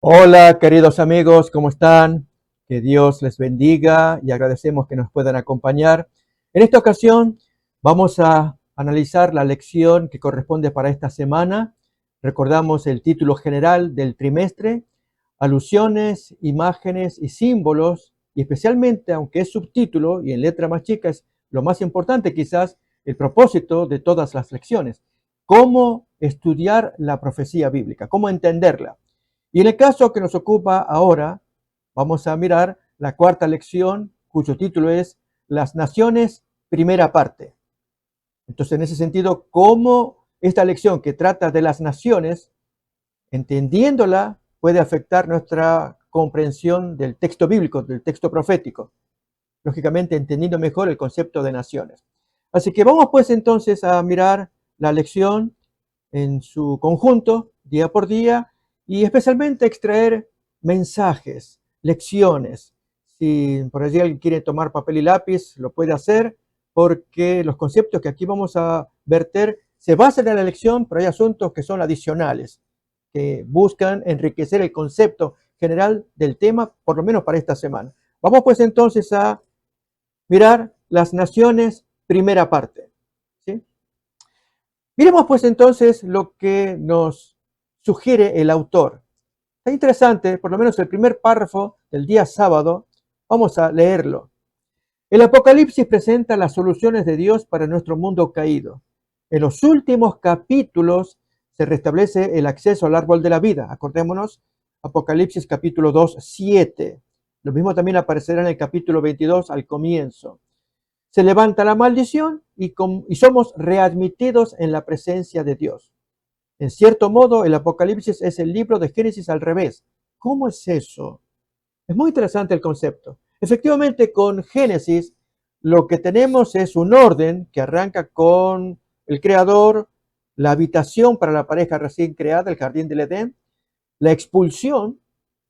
Hola, queridos amigos, ¿cómo están? Que Dios les bendiga y agradecemos que nos puedan acompañar. En esta ocasión vamos a analizar la lección que corresponde para esta semana. Recordamos el título general del trimestre, alusiones, imágenes y símbolos, y especialmente, aunque es subtítulo y en letra más chica, es lo más importante quizás, el propósito de todas las lecciones. Cómo estudiar la profecía bíblica, cómo entenderla. Y en el caso que nos ocupa ahora, vamos a mirar la cuarta lección, cuyo título es Las Naciones, primera parte. Entonces, en ese sentido, cómo esta lección que trata de las naciones, entendiéndola, puede afectar nuestra comprensión del texto bíblico, del texto profético. Lógicamente, entendiendo mejor el concepto de naciones. Así que vamos pues entonces a mirar la lección en su conjunto, día por día, y especialmente extraer mensajes, lecciones. Si por allí alguien quiere tomar papel y lápiz, lo puede hacer, porque los conceptos que aquí vamos a verter se basan en la lección, pero hay asuntos que son adicionales, que buscan enriquecer el concepto general del tema, por lo menos para esta semana. Vamos pues entonces a mirar las naciones, primera parte. ¿Sí? Miremos pues entonces lo que nos sugiere el autor. Está interesante, por lo menos el primer párrafo del día sábado, vamos a leerlo. El Apocalipsis presenta las soluciones de Dios para nuestro mundo caído. En los últimos capítulos se restablece el acceso al árbol de la vida. Acordémonos, Apocalipsis capítulo 2, 7. Lo mismo también aparecerá en el capítulo 22 al comienzo. Se levanta la maldición y somos readmitidos en la presencia de Dios. En cierto modo, el Apocalipsis es el libro de Génesis al revés. ¿Cómo es eso? Es muy interesante el concepto. Efectivamente, con Génesis lo que tenemos es un orden que arranca con el Creador, la habitación para la pareja recién creada, el jardín del Edén, la expulsión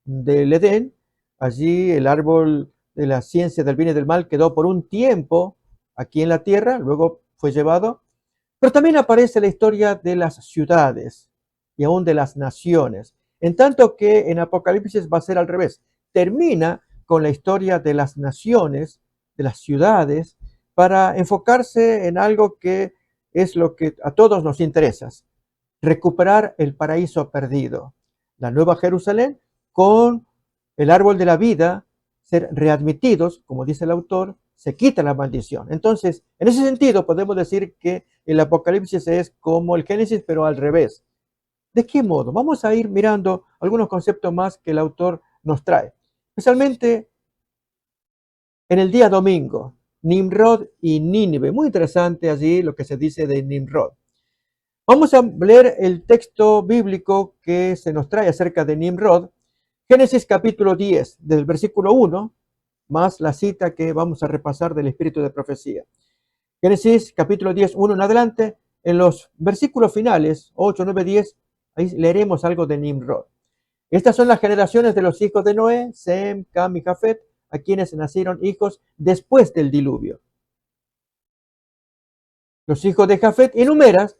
del Edén, allí el árbol de la ciencia del bien y del mal quedó por un tiempo aquí en la tierra, luego fue llevado, pero también aparece la historia de las ciudades y aún de las naciones, en tanto que en Apocalipsis va a ser al revés, termina con la historia de las naciones, de las ciudades, para enfocarse en algo que es lo que a todos nos interesa, recuperar el paraíso perdido, la Nueva Jerusalén, con el árbol de la vida, ser readmitidos, como dice el autor, se quita la maldición. Entonces, en ese sentido, podemos decir que el Apocalipsis es como el Génesis, pero al revés. ¿De qué modo? Vamos a ir mirando algunos conceptos más que el autor nos trae, especialmente en el día domingo, Nimrod y Nínive. Muy interesante allí lo que se dice de Nimrod. Vamos a leer el texto bíblico que se nos trae acerca de Nimrod, Génesis capítulo 10, del versículo 1, más la cita que vamos a repasar del espíritu de profecía. Génesis capítulo 10, 1 en adelante, en los versículos finales, 8, 9, 10, ahí leeremos algo de Nimrod. Estas son las generaciones de los hijos de Noé, Sem, Cam y Jafet, a quienes nacieron hijos después del diluvio. Los hijos de Jafet enumeras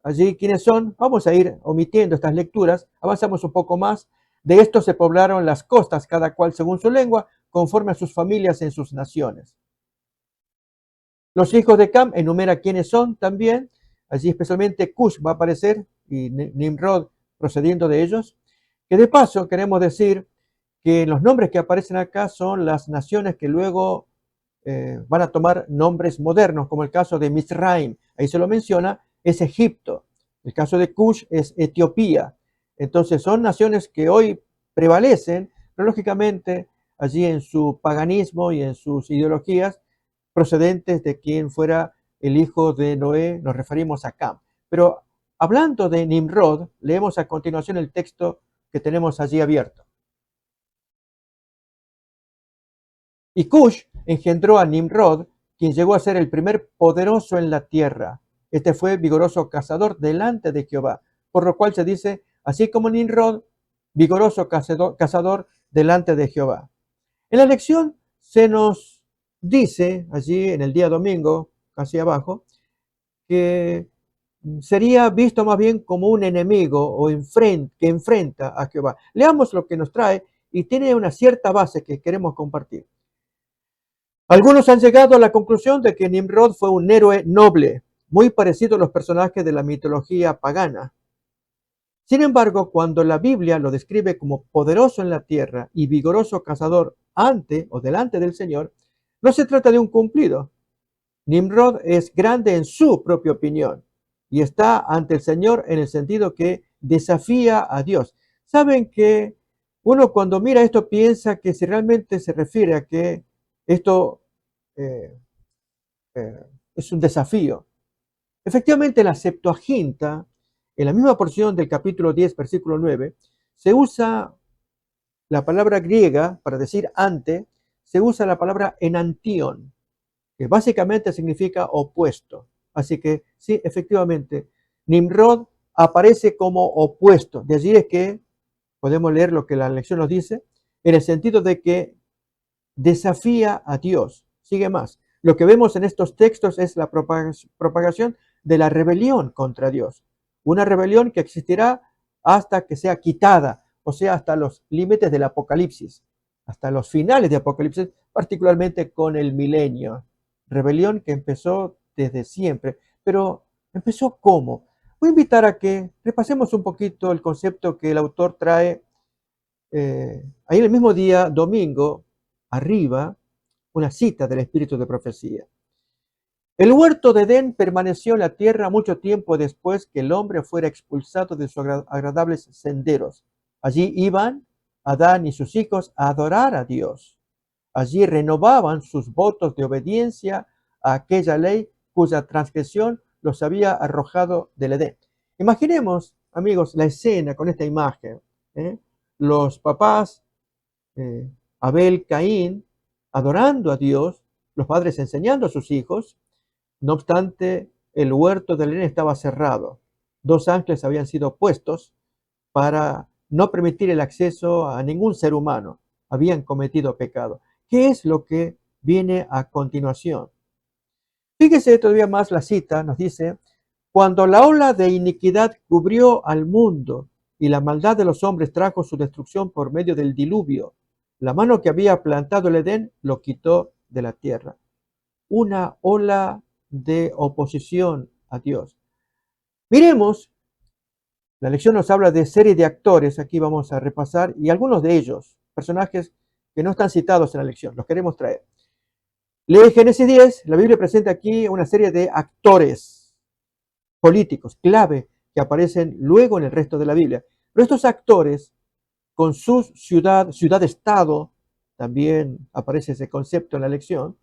allí quiénes son. Vamos a ir omitiendo estas lecturas, avanzamos un poco más. De estos se poblaron las costas, cada cual según su lengua, conforme a sus familias en sus naciones. Los hijos de Cam enumera quiénes son también. Allí especialmente Cush va a aparecer y Nimrod procediendo de ellos. Que de paso queremos decir que los nombres que aparecen acá son las naciones que luego van a tomar nombres modernos, como el caso de Misraim, ahí se lo menciona, es Egipto. El caso de Cush es Etiopía. Entonces son naciones que hoy prevalecen, pero lógicamente allí en su paganismo y en sus ideologías procedentes de quien fuera el hijo de Noé, nos referimos a Cam. Pero hablando de Nimrod, leemos a continuación el texto que tenemos allí abierto. Y Cush engendró a Nimrod, quien llegó a ser el primer poderoso en la tierra. Este fue vigoroso cazador delante de Jehová, por lo cual se dice, así como Nimrod, vigoroso cazador delante de Jehová. En la lección se nos dice, allí en el día domingo, casi abajo, que sería visto más bien como un enemigo o que enfrenta a Jehová. Leamos lo que nos trae y tiene una cierta base que queremos compartir. Algunos han llegado a la conclusión de que Nimrod fue un héroe noble, muy parecido a los personajes de la mitología pagana. Sin embargo, cuando la Biblia lo describe como poderoso en la tierra y vigoroso cazador ante o delante del Señor, no se trata de un cumplido. Nimrod es grande en su propia opinión y está ante el Señor en el sentido que desafía a Dios. Saben que uno cuando mira esto piensa que si realmente se refiere a que esto eh, es un desafío. Efectivamente, la Septuaginta, en la misma porción del capítulo 10, versículo 9, se usa la palabra griega para decir ante, se usa la palabra enantion, que básicamente significa opuesto. Así que sí, efectivamente, Nimrod aparece como opuesto. De allí es que podemos leer lo que la lección nos dice, en el sentido de que desafía a Dios. Sigue más. Lo que vemos en estos textos es la propagación de la rebelión contra Dios. Una rebelión que existirá hasta que sea quitada, o sea, hasta los límites del Apocalipsis, hasta los finales de Apocalipsis, particularmente con el milenio. Rebelión que empezó desde siempre, pero empezó ¿cómo? Voy a invitar a que repasemos un poquito el concepto que el autor trae ahí en el mismo día, domingo, arriba, una cita del espíritu de profecía. El huerto de Edén permaneció en la tierra mucho tiempo después que el hombre fuera expulsado de sus agradables senderos. Allí iban Adán y sus hijos a adorar a Dios. Allí renovaban sus votos de obediencia a aquella ley cuya transgresión los había arrojado del Edén. Imaginemos, amigos, la escena con esta imagen. ¿eh? Los papás, eh, Abel, Caín, adorando a Dios, los padres enseñando a sus hijos. No obstante, el huerto del Edén estaba cerrado. Dos ángeles habían sido puestos para no permitir el acceso a ningún ser humano. Habían cometido pecado. ¿Qué es lo que viene a continuación? Fíjese todavía más la cita, nos dice, cuando la ola de iniquidad cubrió al mundo y la maldad de los hombres trajo su destrucción por medio del diluvio, la mano que había plantado el Edén lo quitó de la tierra. Una ola de oposición a Dios. Miremos, la lección nos habla de serie de actores, aquí vamos a repasar, y algunos de ellos, personajes que no están citados en la lección, los queremos traer. Lee Génesis 10, la Biblia presenta aquí una serie de actores políticos clave que aparecen luego en el resto de la Biblia. Pero estos actores, con su ciudad-estado, también aparece ese concepto en la lección.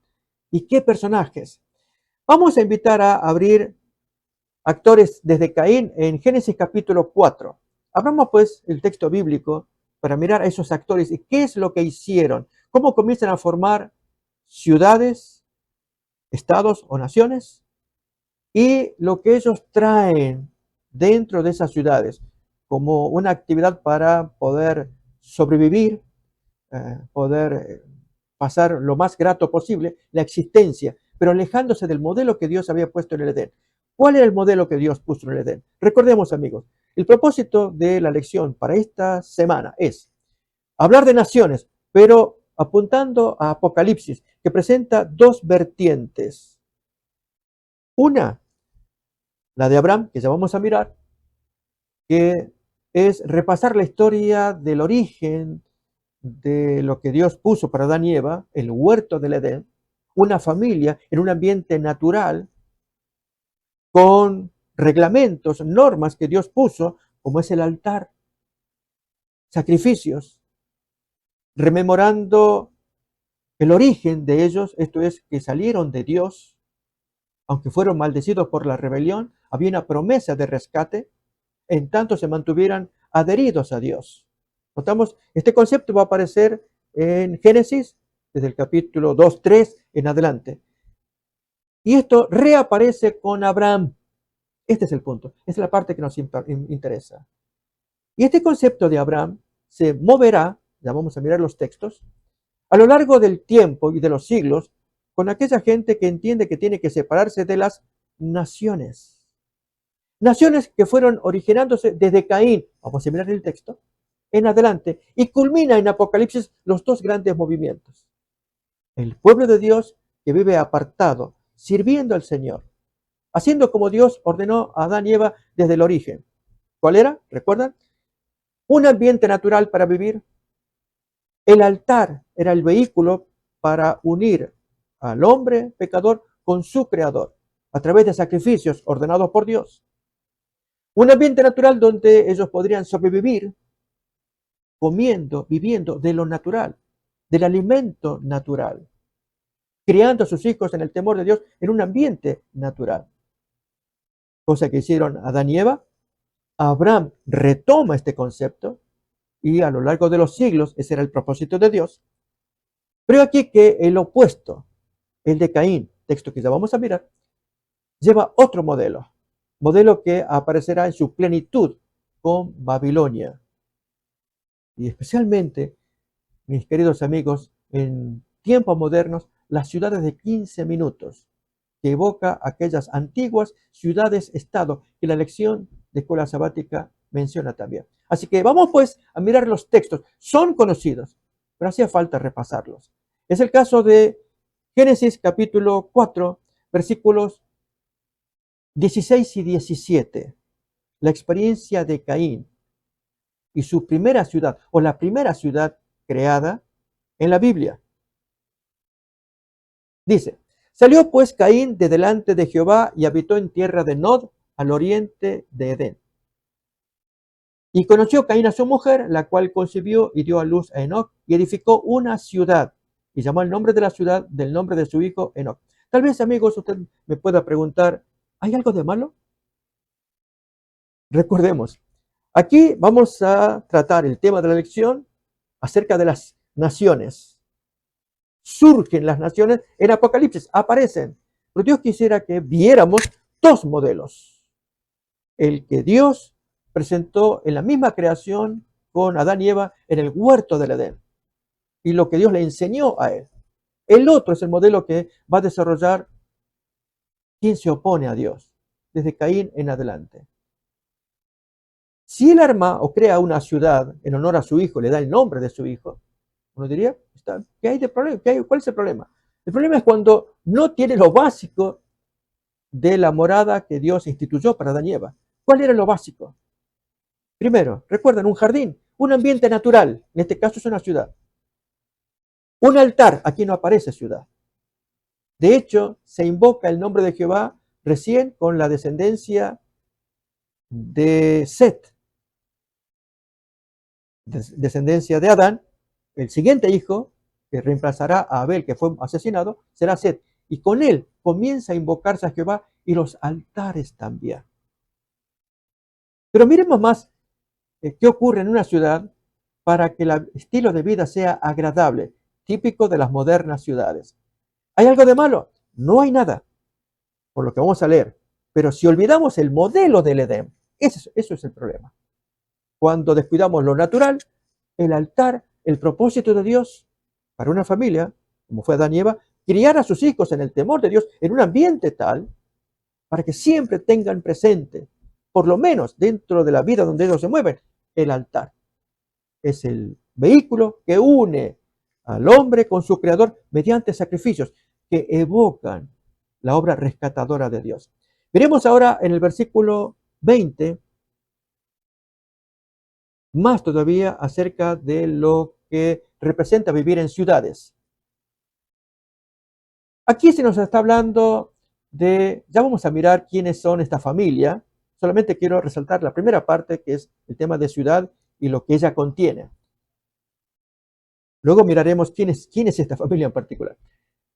¿Y qué personajes? Vamos a invitar a abrir actores desde Caín en Génesis capítulo 4. Abramos pues el texto bíblico para mirar a esos actores y qué es lo que hicieron, cómo comienzan a formar ciudades, estados o naciones y lo que ellos traen dentro de esas ciudades como una actividad para poder sobrevivir, poder pasar lo más grato posible la existencia, pero alejándose del modelo que Dios había puesto en el Edén. ¿Cuál era el modelo que Dios puso en el Edén? Recordemos, amigos, el propósito de la lección para esta semana es hablar de naciones, pero apuntando a Apocalipsis, que presenta dos vertientes. Una, la de Abraham, que ya vamos a mirar, que es repasar la historia del origen de lo que Dios puso para Adán y Eva, el huerto del Edén, una familia en un ambiente natural, con reglamentos, normas que Dios puso, como es el altar, sacrificios, rememorando el origen de ellos, esto es, que salieron de Dios, aunque fueron maldecidos por la rebelión, había una promesa de rescate, en tanto se mantuvieran adheridos a Dios. Notamos, este concepto va a aparecer en Génesis, desde el capítulo 2, 3 en adelante. Y esto reaparece con Abraham. Este es el punto, esta es la parte que nos interesa. Y este concepto de Abraham se moverá, ya vamos a mirar los textos, a lo largo del tiempo y de los siglos, con aquella gente que entiende que tiene que separarse de las naciones. Naciones que fueron originándose desde Caín, vamos a mirar el texto, en adelante, y culmina en Apocalipsis los dos grandes movimientos. El pueblo de Dios que vive apartado, sirviendo al Señor, haciendo como Dios ordenó a Adán y Eva desde el origen. ¿Cuál era? ¿Recuerdan? Un ambiente natural para vivir. El altar era el vehículo para unir al hombre pecador con su creador, a través de sacrificios ordenados por Dios. Un ambiente natural donde ellos podrían sobrevivir comiendo, viviendo de lo natural, del alimento natural, criando a sus hijos en el temor de Dios en un ambiente natural. Cosa que hicieron Adán y Eva. Abraham retoma este concepto y a lo largo de los siglos ese era el propósito de Dios. Pero aquí que el opuesto, el de Caín, texto que ya vamos a mirar, lleva otro modelo que aparecerá en su plenitud con Babilonia. Y especialmente, mis queridos amigos, en tiempos modernos, las ciudades de 15 minutos, que evoca aquellas antiguas ciudades-estado que la lección de escuela sabática menciona también. Así que vamos pues a mirar los textos. Son conocidos, pero hacía falta repasarlos. Es el caso de Génesis capítulo 4, versículos 16 y 17. La experiencia de Caín y su primera ciudad, o la primera ciudad creada en la Biblia. Dice, salió pues Caín de delante de Jehová y habitó en tierra de Nod, al oriente de Edén. Y conoció Caín a su mujer, la cual concibió y dio a luz a Enoc, y edificó una ciudad, y llamó el nombre de la ciudad del nombre de su hijo Enoc. Tal vez, amigos, usted me pueda preguntar, ¿hay algo de malo? Recordemos, aquí vamos a tratar el tema de la lección acerca de las naciones. Surgen las naciones en Apocalipsis, aparecen. Pero Dios quisiera que viéramos dos modelos. El que Dios presentó en la misma creación con Adán y Eva en el huerto del Edén. Y lo que Dios le enseñó a él. El otro es el modelo que va a desarrollar quien se opone a Dios, desde Caín en adelante. Si él arma o crea una ciudad en honor a su hijo, le da el nombre de su hijo, uno diría, ¿qué hay de problema? ¿Cuál es el problema? El problema es cuando no tiene lo básico de la morada que Dios instituyó para Adán y Eva. ¿Cuál era lo básico? Primero, recuerden, un jardín, un ambiente natural, en este caso es una ciudad. Un altar, aquí no aparece ciudad. De hecho, se invoca el nombre de Jehová recién con la descendencia de Set, descendencia de Adán. El siguiente hijo, que reemplazará a Abel, que fue asesinado, será Set. Y con él comienza a invocarse a Jehová y los altares también. Pero miremos más qué ocurre en una ciudad para que el estilo de vida sea agradable, típico de las modernas ciudades. ¿Hay algo de malo? No hay nada, por lo que vamos a leer. Pero si olvidamos el modelo del Edén, eso es el problema. Cuando descuidamos lo natural, el altar, el propósito de Dios para una familia, como fue Adán y Eva, criar a sus hijos en el temor de Dios, en un ambiente tal, para que siempre tengan presente, por lo menos dentro de la vida donde ellos se mueven, el altar. Es el vehículo que une al hombre con su creador mediante sacrificios que evocan la obra rescatadora de Dios. Veremos ahora en el versículo 20 más todavía acerca de lo que representa vivir en ciudades. Aquí se nos está hablando de, ya vamos a mirar quiénes son esta familia, solamente quiero resaltar la primera parte que es el tema de ciudad y lo que ella contiene. Luego miraremos quién es esta familia en particular.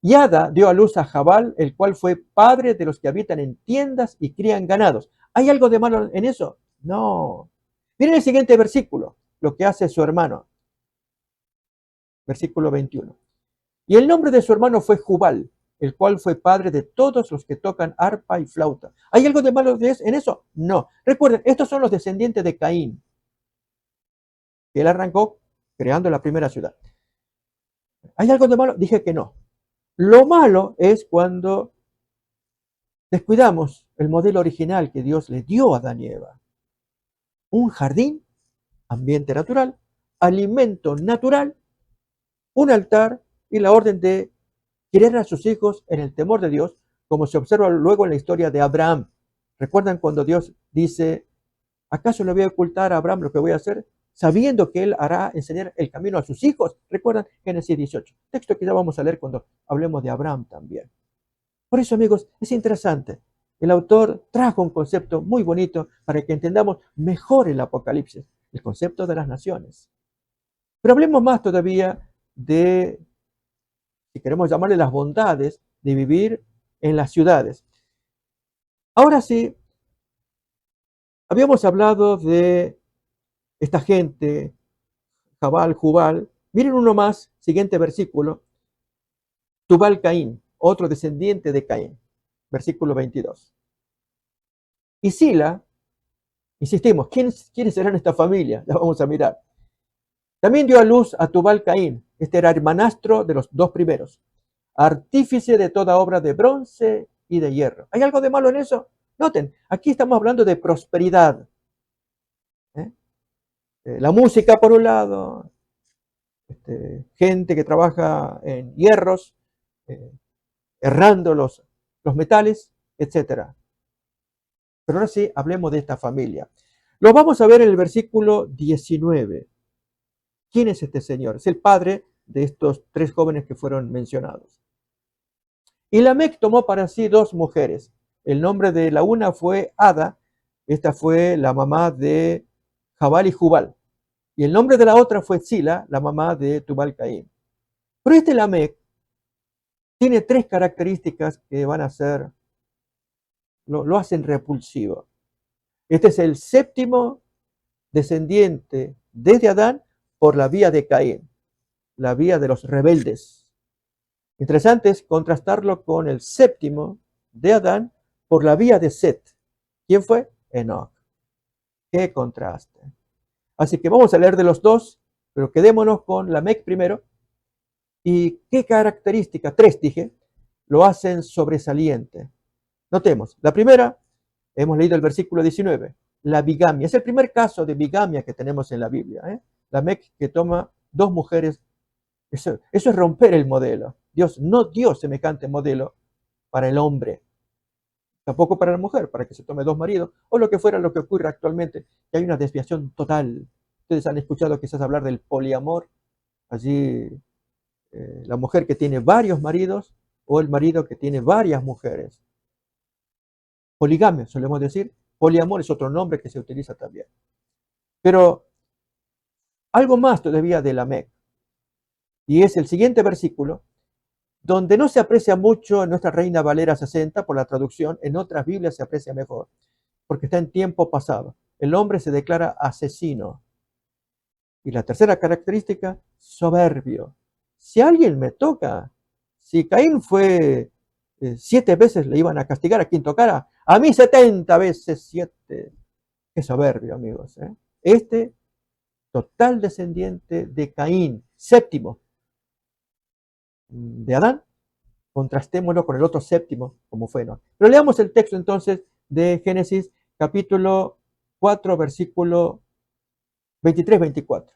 Yada dio a luz a Jabal, el cual fue padre de los que habitan en tiendas y crían ganados. ¿Hay algo de malo en eso? No. Miren el siguiente versículo, lo que hace su hermano. Versículo 21. Y el nombre de su hermano fue Jubal, el cual fue padre de todos los que tocan arpa y flauta. ¿Hay algo de malo en eso? No. Recuerden, estos son los descendientes de Caín, que él arrancó creando la primera ciudad. ¿Hay algo de malo? Dije que no. Lo malo es cuando descuidamos el modelo original que Dios le dio a Adán y Eva. Un jardín, ambiente natural, alimento natural, un altar y la orden de criar a sus hijos en el temor de Dios, como se observa luego en la historia de Abraham. ¿Recuerdan cuando Dios dice, acaso le voy a ocultar a Abraham lo que voy a hacer? Sabiendo que él hará enseñar el camino a sus hijos. ¿Recuerdan? Génesis 18. Texto que ya vamos a leer cuando hablemos de Abraham también. Por eso, amigos, es interesante. El autor trajo un concepto muy bonito para que entendamos mejor el Apocalipsis, el concepto de las naciones. Pero hablemos más todavía de, si queremos llamarle las bondades de vivir en las ciudades. Ahora sí, habíamos hablado de esta gente, Jabal, Jubal. Miren uno más, siguiente versículo. Tubal Caín, otro descendiente de Caín, versículo 22. Y Sila, insistimos, ¿quiénes serán esta familia? Ya vamos a mirar. También dio a luz a Tubal Caín, este era hermanastro de los dos primeros, artífice de toda obra de bronce y de hierro. ¿Hay algo de malo en eso? Noten, aquí estamos hablando de prosperidad. ¿eh? La música por un lado, gente que trabaja en hierros, eh, errando los metales, etc. Pero ahora sí, hablemos de esta familia. Lo vamos a ver en el versículo 19. ¿Quién es este señor? Es el padre de estos tres jóvenes que fueron mencionados. Y Lamec tomó para sí dos mujeres. El nombre de la una fue Ada, esta fue la mamá de Jabal y Jubal. Y el nombre de la otra fue Sila, la mamá de Tubal Caín. Pero este Lamec tiene tres características que van a ser, lo hacen repulsivo. Este es el séptimo descendiente desde Adán por la vía de Caín, la vía de los rebeldes. Interesante es contrastarlo con el séptimo de Adán por la vía de Set. ¿Quién fue? Enoch. Qué contraste. Así que vamos a leer de los dos, pero quedémonos con Lamec primero. ¿Y qué características? Tres dije, lo hacen sobresaliente. Notemos, la primera, hemos leído el versículo 19, la bigamia. Es el primer caso de bigamia que tenemos en la Biblia. Lamec que toma dos mujeres. Eso es romper el modelo. Dios no dio semejante modelo para el hombre, tampoco para la mujer, para que se tome dos maridos, o lo que fuera lo que ocurre actualmente, que hay una desviación total. Ustedes han escuchado quizás hablar del poliamor, allí la mujer que tiene varios maridos o el marido que tiene varias mujeres. Poligamia, solemos decir. Poliamor es otro nombre que se utiliza también. Pero algo más todavía de Lamec, y es el siguiente versículo, donde no se aprecia mucho en nuestra Reina Valera 60 por la traducción, en otras Biblias se aprecia mejor, porque está en tiempo pasado. El hombre se declara asesino. Y la tercera característica, soberbio. Si alguien me toca, si Caín fue 7 veces le iban a castigar a quien tocara, a mí 70 veces 7. Qué soberbio, amigos. Este total descendiente de Caín, séptimo de Adán, contrastémoslo con el otro séptimo, como fue, ¿no? Pero leamos el texto entonces de Génesis capítulo 4, versículo 23-24.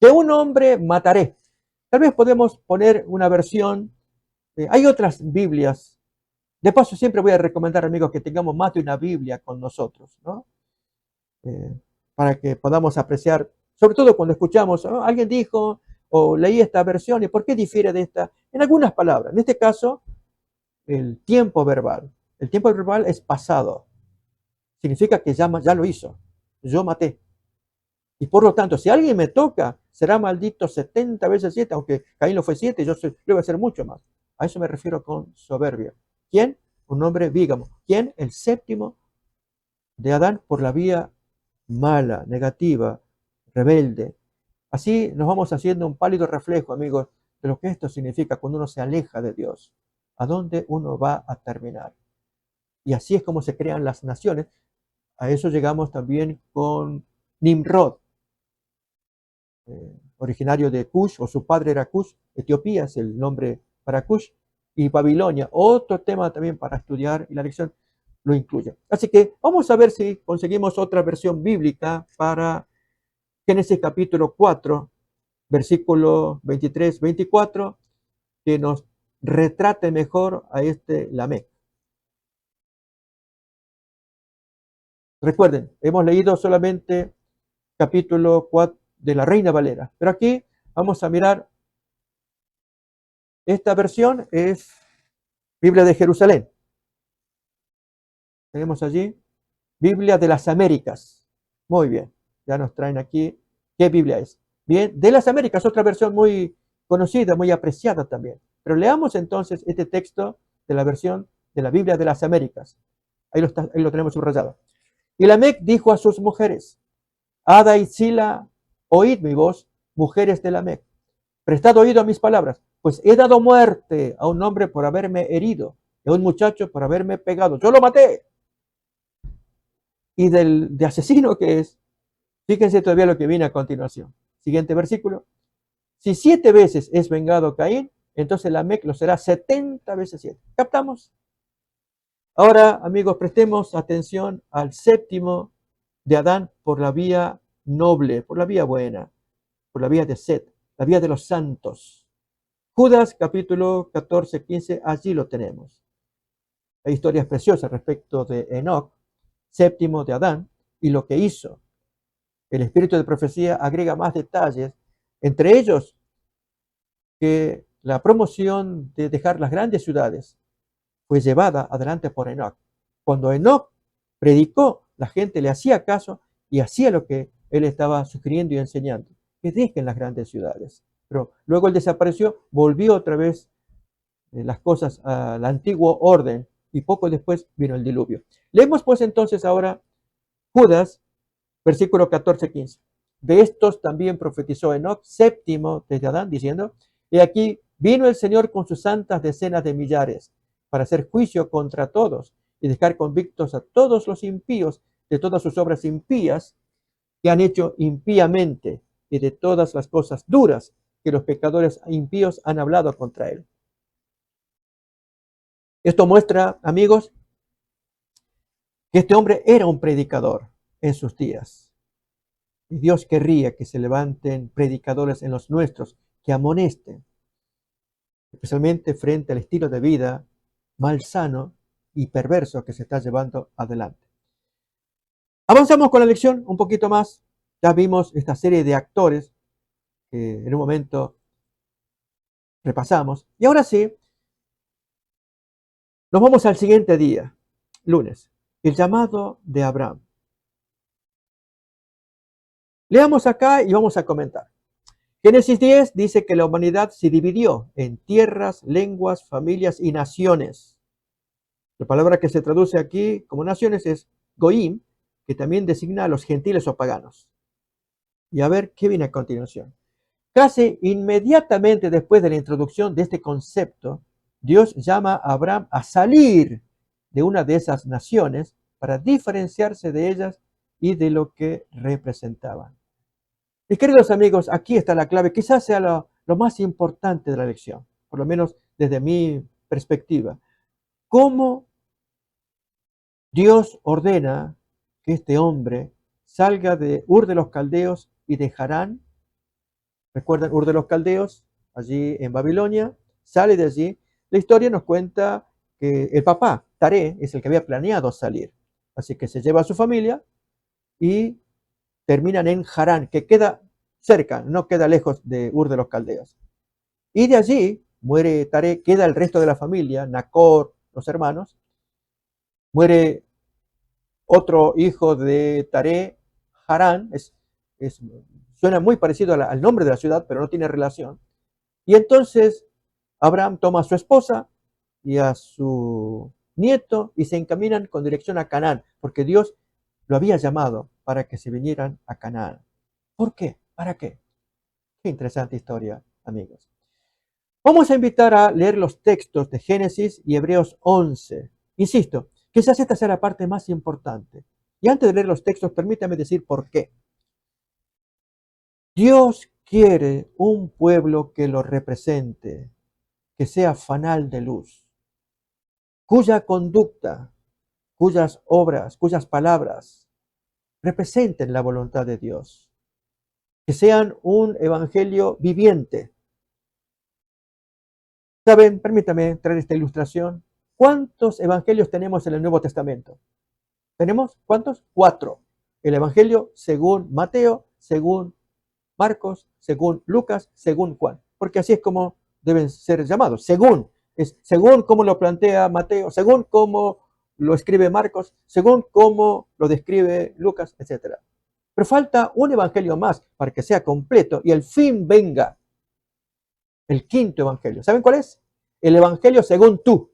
De un hombre mataré. Tal vez podemos poner una versión. Hay otras Biblias. De paso, siempre voy a recomendar, amigos, que tengamos más de una Biblia con nosotros, ¿no? Para que podamos apreciar, sobre todo cuando escuchamos, ¿no? Alguien dijo o leí esta versión, ¿y por qué difiere de esta? En algunas palabras. En este caso, el tiempo verbal. El tiempo verbal es pasado. Significa que ya lo hizo. Yo maté. Y por lo tanto, si alguien me toca, será maldito 70 veces 7, aunque Caín lo fue 7, yo voy a ser mucho más. A eso me refiero con soberbia. ¿Quién? Un hombre bígamo. ¿Quién? El séptimo de Adán por la vía mala, negativa, rebelde. Así nos vamos haciendo un pálido reflejo, amigos, de lo que esto significa cuando uno se aleja de Dios. ¿A dónde uno va a terminar? Y así es como se crean las naciones. A eso llegamos también con Nimrod, originario de Cush, o su padre era Cush. Etiopía es el nombre para Cush. y Babilonia, otro tema también para estudiar, y la lección lo incluye. Así que vamos a ver si conseguimos otra versión bíblica para Génesis capítulo 4, versículo 23, 24, que nos retrate mejor a este Lamec. Recuerden, hemos leído solamente capítulo 4 de la Reina Valera, pero aquí vamos a mirar, esta versión es Biblia de Jerusalén. Tenemos allí Biblia de las Américas. Muy bien, ya nos traen aquí qué Biblia es. Bien, de las Américas, otra versión muy conocida, muy apreciada también. Pero leamos entonces este texto de la versión de la Biblia de las Américas. Ahí lo tenemos subrayado. Y Lamec dijo a sus mujeres: Ada y Sila, oíd mi voz, mujeres de Lamec. Prestad oído a mis palabras, pues he dado muerte a un hombre por haberme herido, y a un muchacho por haberme pegado. Yo lo maté. Y de asesino que es, fíjense todavía lo que viene a continuación. Siguiente versículo. Si 7 veces es vengado Caín, entonces Lamec lo será 70 veces 7. ¿Captamos? Ahora, amigos, prestemos atención al séptimo de Adán por la vía noble, por la vía buena, por la vía de Set, la vía de los santos. Judas capítulo 14, 15, allí lo tenemos. Hay historias preciosas respecto de Enoc, séptimo de Adán, y lo que hizo. El espíritu de profecía agrega más detalles, entre ellos que la promoción de dejar las grandes ciudades fue llevada adelante por Enoc. Cuando Enoc predicó, la gente le hacía caso y hacía lo que él estaba sugiriendo y enseñando, que dejen las grandes ciudades. Pero luego él desapareció, volvió otra vez las cosas al antiguo orden y poco después vino el diluvio. Leemos pues entonces ahora Judas, versículo 14-15. De estos también profetizó Enoc, séptimo desde Adán, diciendo: y aquí vino el Señor con sus santas decenas de millares para hacer juicio contra todos y dejar convictos a todos los impíos de todas sus obras impías que han hecho impíamente y de todas las cosas duras que los pecadores impíos han hablado contra él. Esto muestra, amigos, que este hombre era un predicador en sus días. Y Dios querría que se levanten predicadores en los nuestros que amonesten, especialmente frente al estilo de vida malsano y perverso que se está llevando adelante. Avanzamos con la lección un poquito más. Ya vimos esta serie de actores que en un momento repasamos. Y ahora sí, nos vamos al siguiente día, lunes, el llamado de Abraham. Leamos acá y vamos a comentar. Génesis 10 dice que la humanidad se dividió en tierras, lenguas, familias y naciones. La palabra que se traduce aquí como naciones es goim, que también designa a los gentiles o paganos. Y a ver qué viene a continuación. Casi inmediatamente después de la introducción de este concepto, Dios llama a Abraham a salir de una de esas naciones para diferenciarse de ellas y de lo que representaban. Mis queridos amigos, aquí está la clave, quizás sea lo más importante de la lección, por lo menos desde mi perspectiva. ¿Cómo Dios ordena que este hombre salga de Ur de los Caldeos y de Harán? ¿Recuerdan Ur de los Caldeos? Allí en Babilonia, sale de allí. La historia nos cuenta que el papá, Taré, es el que había planeado salir. Así que se lleva a su familia y terminan en Harán, que queda cerca, no queda lejos de Ur de los Caldeos. Y de allí muere Taré, queda el resto de la familia, Nacor, los hermanos. Muere otro hijo de Taré, Harán, suena muy parecido al nombre de la ciudad, pero no tiene relación. Y entonces Abraham toma a su esposa y a su nieto y se encaminan con dirección a Canaán, porque Dios lo había llamado para que se vinieran a Canaán. ¿Por qué? ¿Para qué? Qué interesante historia, amigos. Vamos a invitar a leer los textos de Génesis y Hebreos 11. Insisto, quizás esta sea la parte más importante. Y antes de leer los textos, permítame decir por qué. Dios quiere un pueblo que lo represente, que sea fanal de luz, cuya conducta, cuyas obras, cuyas palabras representen la voluntad de Dios, que sean un evangelio viviente. ¿Saben? Permítame traer esta ilustración. ¿Cuántos evangelios tenemos en el Nuevo Testamento? ¿Tenemos cuántos? 4. El evangelio según Mateo, según Marcos, según Lucas, según Juan. Porque así es como deben ser llamados. Según cómo lo plantea Mateo, según cómo lo escribe Marcos, según cómo lo describe Lucas, etc. Pero falta un evangelio más para que sea completo y el fin venga. El quinto evangelio. ¿Saben cuál es? El evangelio según tú,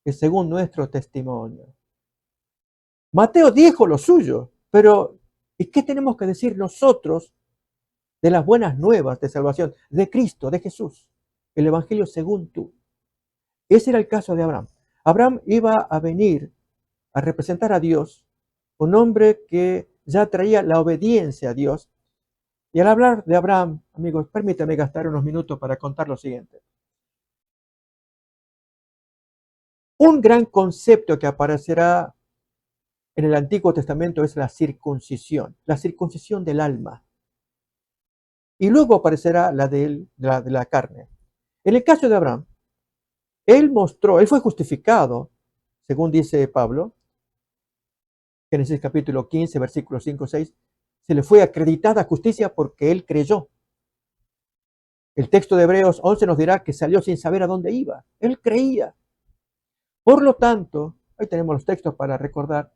que es según nuestro testimonio. Mateo dijo lo suyo, pero ¿y qué tenemos que decir nosotros de las buenas nuevas de salvación, de Cristo, de Jesús? El evangelio según tú. Ese era el caso de Abraham. Abraham iba a venir a representar a Dios, un hombre que ya traía la obediencia a Dios. Y al hablar de Abraham, amigos, permítame gastar unos minutos para contar lo siguiente. Un gran concepto que aparecerá en el Antiguo Testamento es la circuncisión del alma. Y luego aparecerá la de la carne. En el caso de Abraham, él fue justificado, según dice Pablo, Génesis capítulo 15, versículos 5 y 6, se le fue acreditada justicia porque él creyó. El texto de Hebreos 11 nos dirá que salió sin saber a dónde iba. Él creía. Por lo tanto, ahí tenemos los textos para recordar,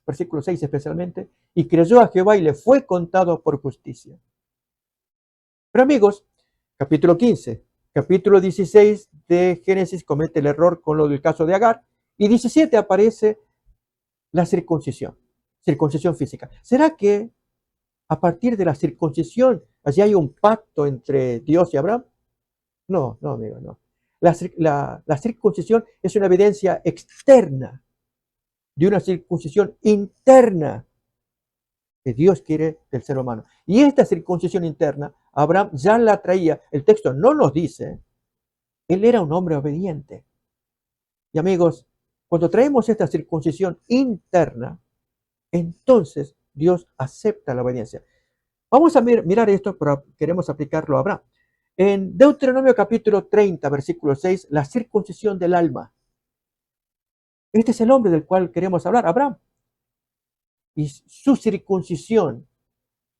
versículo 6 especialmente, y creyó a Jehová y le fue contado por justicia. Pero amigos, capítulo 15, capítulo 16 de Génesis comete el error con lo del caso de Agar, y 17 aparece la circuncisión física. ¿Será que a partir de la circuncisión allí hay un pacto entre Dios y Abraham? No, amigo, no. La circuncisión es una evidencia externa de una circuncisión interna que Dios quiere del ser humano. Y esta circuncisión interna, Abraham ya la traía. El texto no nos dice, él era un hombre obediente. Y amigos, cuando traemos esta circuncisión interna, entonces Dios acepta la obediencia. Vamos a mirar esto, pero queremos aplicarlo a Abraham. En Deuteronomio capítulo 30, versículo 6, la circuncisión del alma. Este es el hombre del cual queremos hablar, Abraham. Y su circuncisión,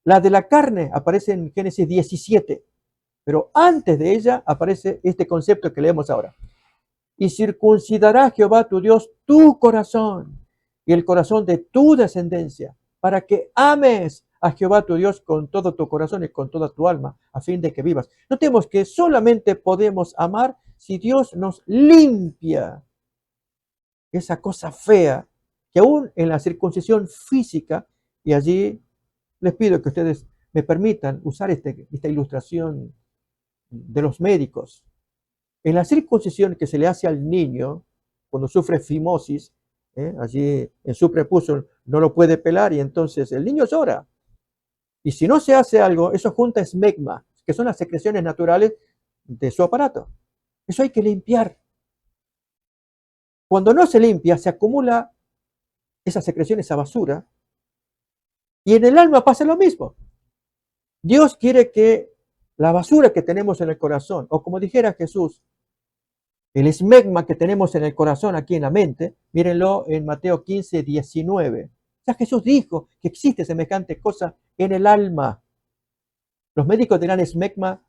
la de la carne, aparece en Génesis 17. Pero antes de ella aparece este concepto que leemos ahora. Y circuncidará Jehová tu Dios tu corazón y el corazón de tu descendencia, para que ames a Jehová tu Dios con todo tu corazón y con toda tu alma, a fin de que vivas. Notemos que solamente podemos amar si Dios nos limpia esa cosa fea que aún en la circuncisión física, y allí les pido que ustedes me permitan usar esta ilustración de los médicos. En la circuncisión que se le hace al niño cuando sufre fimosis, allí en su prepucio no lo puede pelar y entonces el niño llora. Y si no se hace algo, eso junta esmegma, que son las secreciones naturales de su aparato. Eso hay que limpiar. Cuando no se limpia, se acumula esa secreción, esa basura, y en el alma pasa lo mismo. Dios quiere que la basura que tenemos en el corazón, o como dijera Jesús, el esmegma que tenemos en el corazón, aquí en la mente, mírenlo en Mateo 15, 19. O sea, Jesús dijo que existe semejante cosa en el alma. Los médicos dirán esmegma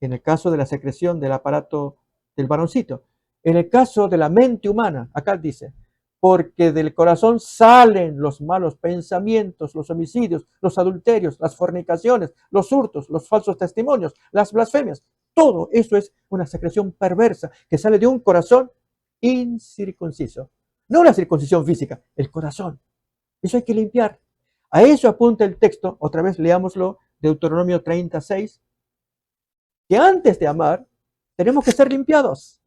en el caso de la secreción del aparato del varoncito. En el caso de la mente humana, acá dice, porque del corazón salen los malos pensamientos, los homicidios, los adulterios, las fornicaciones, los hurtos, los falsos testimonios, las blasfemias. Todo eso es una secreción perversa que sale de un corazón incircunciso. No la circuncisión física, el corazón. Eso hay que limpiar. A eso apunta el texto, otra vez leámoslo, Deuteronomio 36, que antes de amar tenemos que ser limpiados.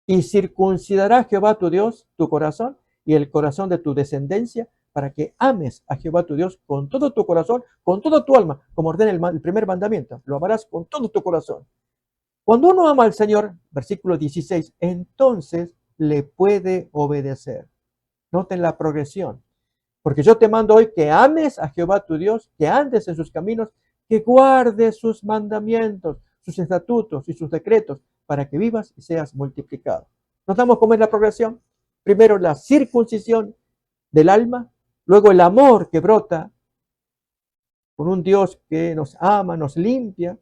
Y circuncidará Jehová tu Dios tu corazón y el corazón de tu descendencia para que ames a Jehová tu Dios con todo tu corazón, con toda tu alma, como ordena el primer mandamiento. Lo amarás con todo tu corazón. Cuando uno ama al Señor, versículo 16, entonces le puede obedecer. Noten la progresión. Porque yo te mando hoy que ames a Jehová tu Dios, que andes en sus caminos, que guardes sus mandamientos, sus estatutos y sus decretos, para que vivas y seas multiplicado. ¿Notamos cómo es la progresión? Primero la circuncisión del alma, luego el amor que brota con un Dios que nos ama, nos limpia,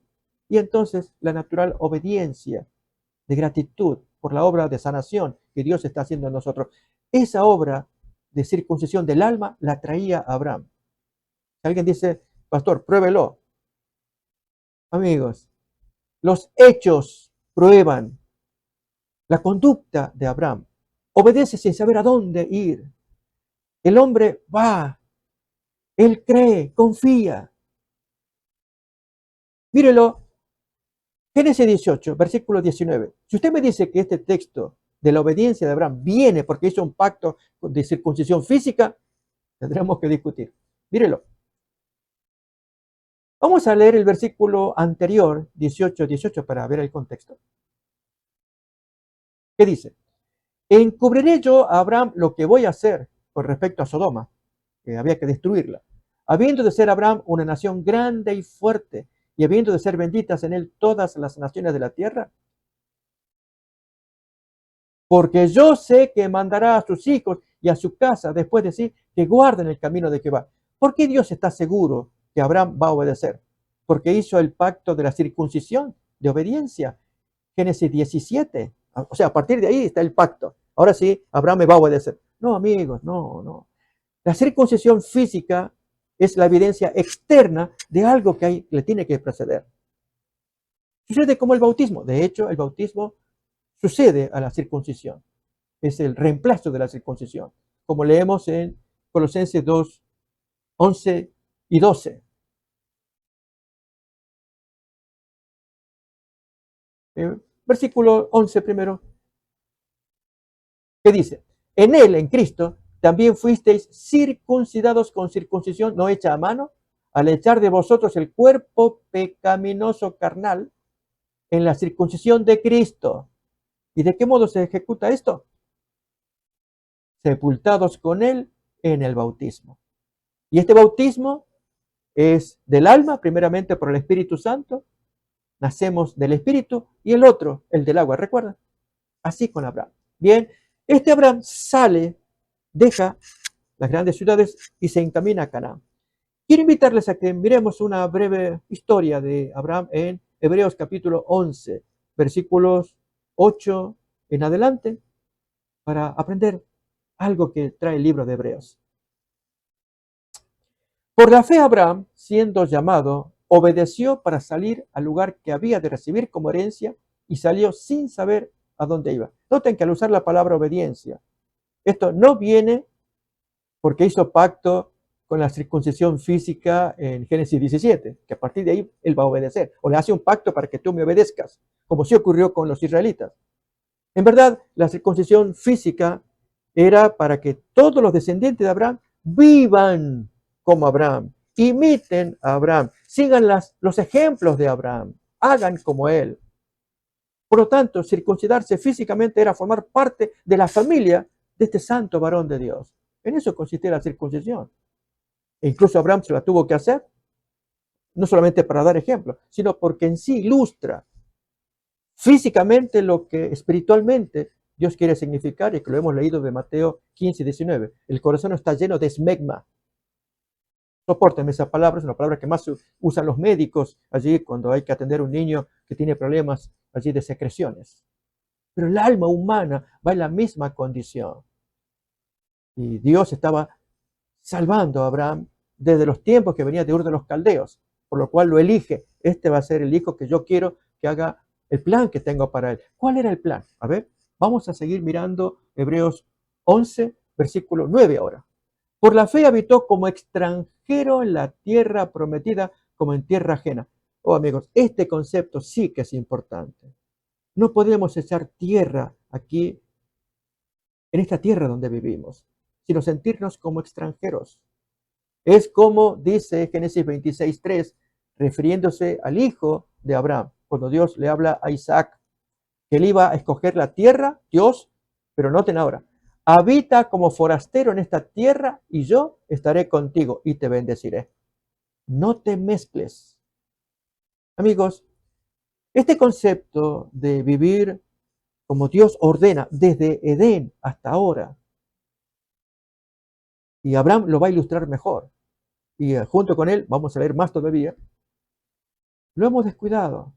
y entonces la natural obediencia de gratitud por la obra de sanación que Dios está haciendo en nosotros. Esa obra de circuncisión del alma la traía Abraham. Alguien dice, pastor, pruébelo. Amigos, los hechos prueban la conducta de Abraham. Obedece sin saber a dónde ir. El hombre va, él cree, confía. Mírelo, Génesis 18, versículo 19. Si usted me dice que este texto de la obediencia de Abraham viene porque hizo un pacto de circuncisión física, tendremos que discutir. Mírelo. Vamos a leer el versículo anterior, 18, para ver el contexto. ¿Qué dice? Encubriré yo a Abraham lo que voy a hacer con respecto a Sodoma, que había que destruirla, habiendo de ser Abraham una nación grande y fuerte, y habiendo de ser benditas en él todas las naciones de la tierra. Porque yo sé que mandará a sus hijos y a su casa después de sí que guarden el camino de Jehová. ¿Por qué Dios está seguro que Abraham va a obedecer? Porque hizo el pacto de la circuncisión, de obediencia. Génesis 17. O sea, a partir de ahí está el pacto. Ahora sí, Abraham me va a obedecer. No, amigos, no. La circuncisión física es la evidencia externa de algo que le tiene que preceder. Sucede como el bautismo. De hecho, el bautismo sucede a la circuncisión. Es el reemplazo de la circuncisión, como leemos en Colosenses 2, 11 y 12. Versículo 11 primero, que dice, en él, en Cristo, también fuisteis circuncidados con circuncisión no hecha a mano, al echar de vosotros el cuerpo pecaminoso carnal en la circuncisión de Cristo. ¿Y de qué modo se ejecuta esto? Sepultados con él en el bautismo. Y este bautismo es del alma, primeramente por el Espíritu Santo, nacemos del Espíritu, y el otro, el del agua, ¿recuerdan? Así con Abraham. Bien, este Abraham sale, deja las grandes ciudades y se encamina a Canaán. Quiero invitarles a que miremos una breve historia de Abraham en Hebreos capítulo 11, versículos 8 en adelante, para aprender algo que trae el libro de Hebreos. Por la fe Abraham, siendo llamado, obedeció para salir al lugar que había de recibir como herencia y salió sin saber a dónde iba. Noten que al usar la palabra obediencia, esto no viene porque hizo pacto con la circuncisión física en Génesis 17, que a partir de ahí él va a obedecer, o le hace un pacto para que tú me obedezcas, como sí ocurrió con los israelitas. En verdad, la circuncisión física era para que todos los descendientes de Abraham vivan como Abraham, imiten a Abraham, sigan los ejemplos de Abraham, hagan como él. Por lo tanto, circuncidarse físicamente era formar parte de la familia de este santo varón de Dios. En eso consistía la circuncisión. E incluso Abraham se la tuvo que hacer, no solamente para dar ejemplo, sino porque en sí ilustra físicamente lo que espiritualmente Dios quiere significar, y que lo hemos leído de Mateo 15 y 19. El corazón está lleno de smegma. Sopórtenme esa palabra, es una palabra que más usan los médicos allí cuando hay que atender a un niño que tiene problemas allí de secreciones. Pero el alma humana va en la misma condición. Y Dios estaba salvando a Abraham desde los tiempos que venía de Ur de los Caldeos, por lo cual lo elige. Este va a ser el hijo que yo quiero que haga el plan que tengo para él. ¿Cuál era el plan? A ver, vamos a seguir mirando Hebreos 11, versículo 9 ahora. Por la fe habitó como extranjero en la tierra prometida, como en tierra ajena. Oh, amigos, este concepto sí que es importante. No podemos echar tierra aquí, en esta tierra donde vivimos, sino sentirnos como extranjeros. Es como dice Génesis 26:3, refiriéndose al hijo de Abraham. cuando Dios le habla a Isaac, que él iba a escoger la tierra, Dios, pero noten ahora, habita como forastero en esta tierra y yo estaré contigo y te bendeciré. No te mezcles. Amigos, este concepto de vivir como Dios ordena desde Edén hasta ahora, y Abraham lo va a ilustrar mejor, y junto con él vamos a leer más todavía, lo hemos descuidado.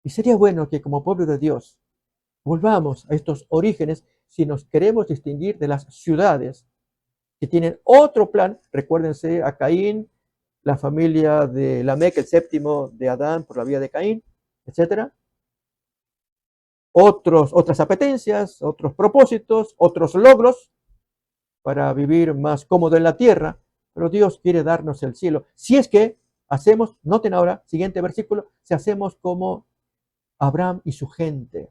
Y sería bueno que como pueblo de Dios volvamos a estos orígenes si nos queremos distinguir de las ciudades que tienen otro plan. Recuérdense a Caín, la familia de Lamec, el séptimo de Adán por la vía de Caín, etcétera. Otras apetencias, otros propósitos, otros logros para vivir más cómodo en la tierra, pero Dios quiere darnos el cielo. Si es que hacemos, noten ahora, siguiente versículo, si hacemos como Abraham y su gente.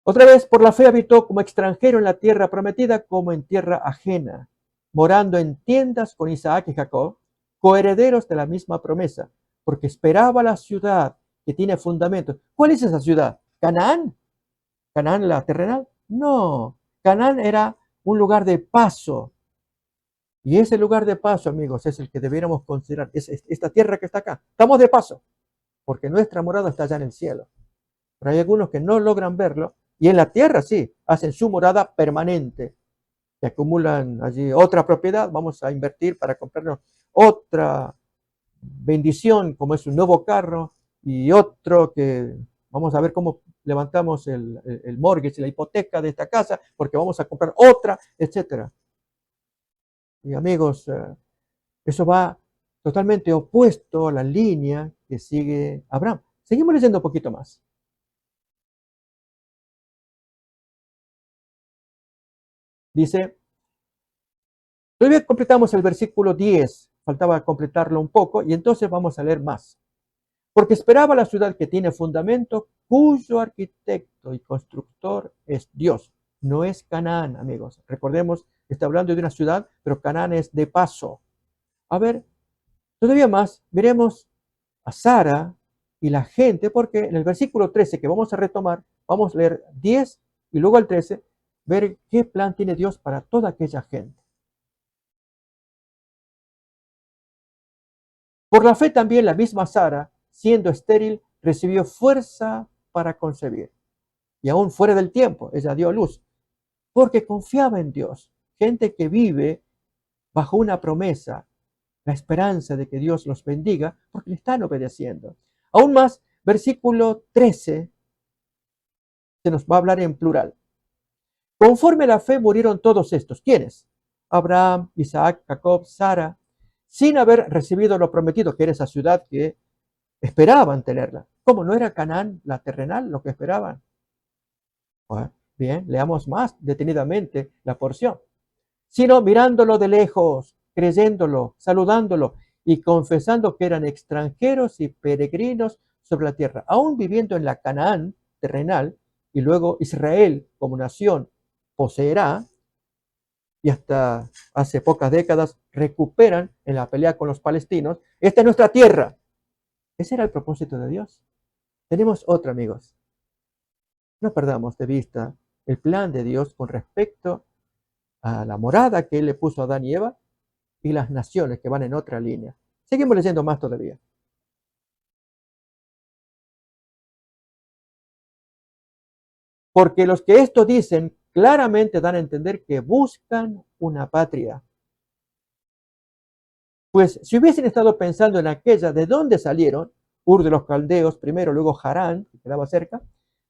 Otra vez, por la fe habitó como extranjero en la tierra prometida, como en tierra ajena, morando en tiendas con Isaac y Jacob, coherederos de la misma promesa, porque esperaba la ciudad que tiene fundamentos. ¿Cuál es esa ciudad? ¿Canaán? ¿Canaán la terrenal? No, Canaán era un lugar de paso. Y ese lugar de paso, amigos, es el que debiéramos considerar. Es esta tierra que está acá. Estamos de paso, porque nuestra morada está allá en el cielo. Pero hay algunos que no logran verlo. Y en la tierra sí, hacen su morada permanente. Que acumulan allí otra propiedad. Vamos a invertir para comprarnos otra bendición, como es un nuevo carro. Y otro que vamos a ver cómo levantamos el mortgage, la hipoteca de esta casa, porque vamos a comprar otra, etcétera. Y amigos, eso va totalmente opuesto a la línea que sigue Abraham. Seguimos leyendo un poquito más. Dice, todavía completamos el versículo 10, faltaba completarlo un poco, y entonces vamos a leer más. Porque esperaba la ciudad que tiene fundamento, cuyo arquitecto y constructor es Dios. No es Canaán, amigos. Recordemos que está hablando de una ciudad, pero Canaán es de paso. A ver, todavía más, veremos a Sara y la gente, porque en el versículo 13 que vamos a retomar, vamos a leer 10 y luego el 13, ver qué plan tiene Dios para toda aquella gente. Por la fe también la misma Sara, siendo estéril, recibió fuerza para concebir. Y aún fuera del tiempo, ella dio luz, porque confiaba en Dios. Gente que vive bajo una promesa, la esperanza de que Dios los bendiga, porque le están obedeciendo. Aún más, versículo 13 se nos va a hablar en plural. Conforme a la fe murieron todos estos. ¿Quiénes? Abraham, Isaac, Jacob, Sara, sin haber recibido lo prometido, que era esa ciudad que esperaban tenerla. ¿Cómo no era Canaán la terrenal lo que esperaban? Bueno, bien, leamos más detenidamente la porción. Sino mirándolo de lejos, creyéndolo, saludándolo y confesando que eran extranjeros y peregrinos sobre la tierra, aún viviendo en la Canaán terrenal, y luego Israel como nación poseerá, y hasta hace pocas décadas recuperan en la pelea con los palestinos. Esta es nuestra tierra. Ese era el propósito de Dios. Tenemos otra, amigos. No perdamos de vista el plan de Dios con respecto a la morada que Él le puso a Adán y Eva y las naciones que van en otra línea. Seguimos leyendo más todavía. Porque los que esto dicen claramente dan a entender que buscan una patria. Pues si hubiesen estado pensando en aquella de dónde salieron, Ur de los Caldeos primero, luego Harán, que quedaba cerca,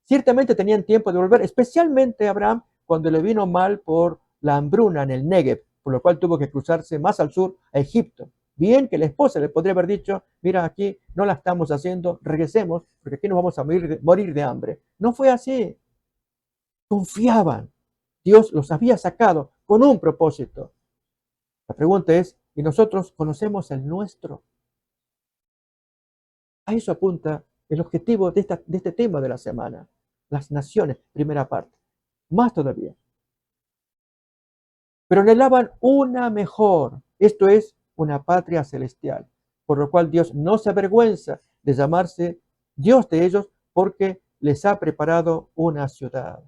ciertamente tenían tiempo de volver, especialmente Abraham cuando le vino mal por la hambruna en el Negev, por lo cual tuvo que cruzarse más al sur a Egipto. Bien que la esposa le podría haber dicho, mira, aquí no la estamos haciendo, regresemos, porque aquí nos vamos a morir de hambre. No fue así. Confiaban. Dios los había sacado con un propósito. La pregunta es, ¿y nosotros conocemos el nuestro? A eso apunta el objetivo de este tema de la semana. Las naciones, primera parte. Más todavía. Pero anhelaban una mejor, esto es, una patria celestial, por lo cual Dios no se avergüenza de llamarse Dios de ellos, porque les ha preparado una ciudad.